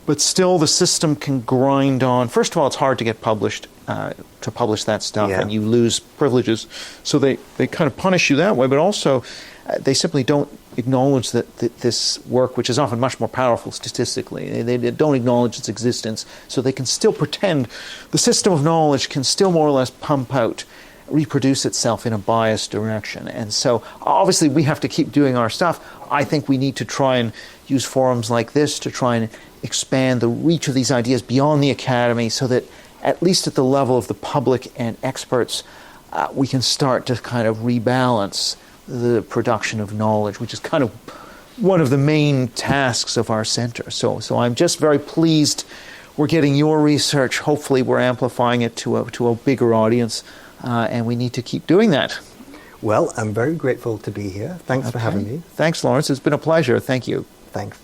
but still the system can grind on. First of all, it's hard to get published, to publish that stuff, and you lose privileges. So they kind of punish you that way, but also they simply don't acknowledge that this work, which is often much more powerful statistically, they don't acknowledge its existence, so they can still pretend the system of knowledge can still more or less pump out, reproduce itself in a biased direction. And so obviously we have to keep doing our stuff. I think we need to try and use forums like this to try and expand the reach of these ideas beyond the academy, so that at least at the level of the public and experts, we can start to kind of rebalance the production of knowledge, which is kind of one of the main tasks of our center. So I'm just very pleased we're getting your research. Hopefully we're amplifying it to a bigger audience, and we need to keep doing that. Well, I'm very grateful to be here. Thanks for having me. Thanks, Lawrence. It's been a pleasure. Thank you. Thanks.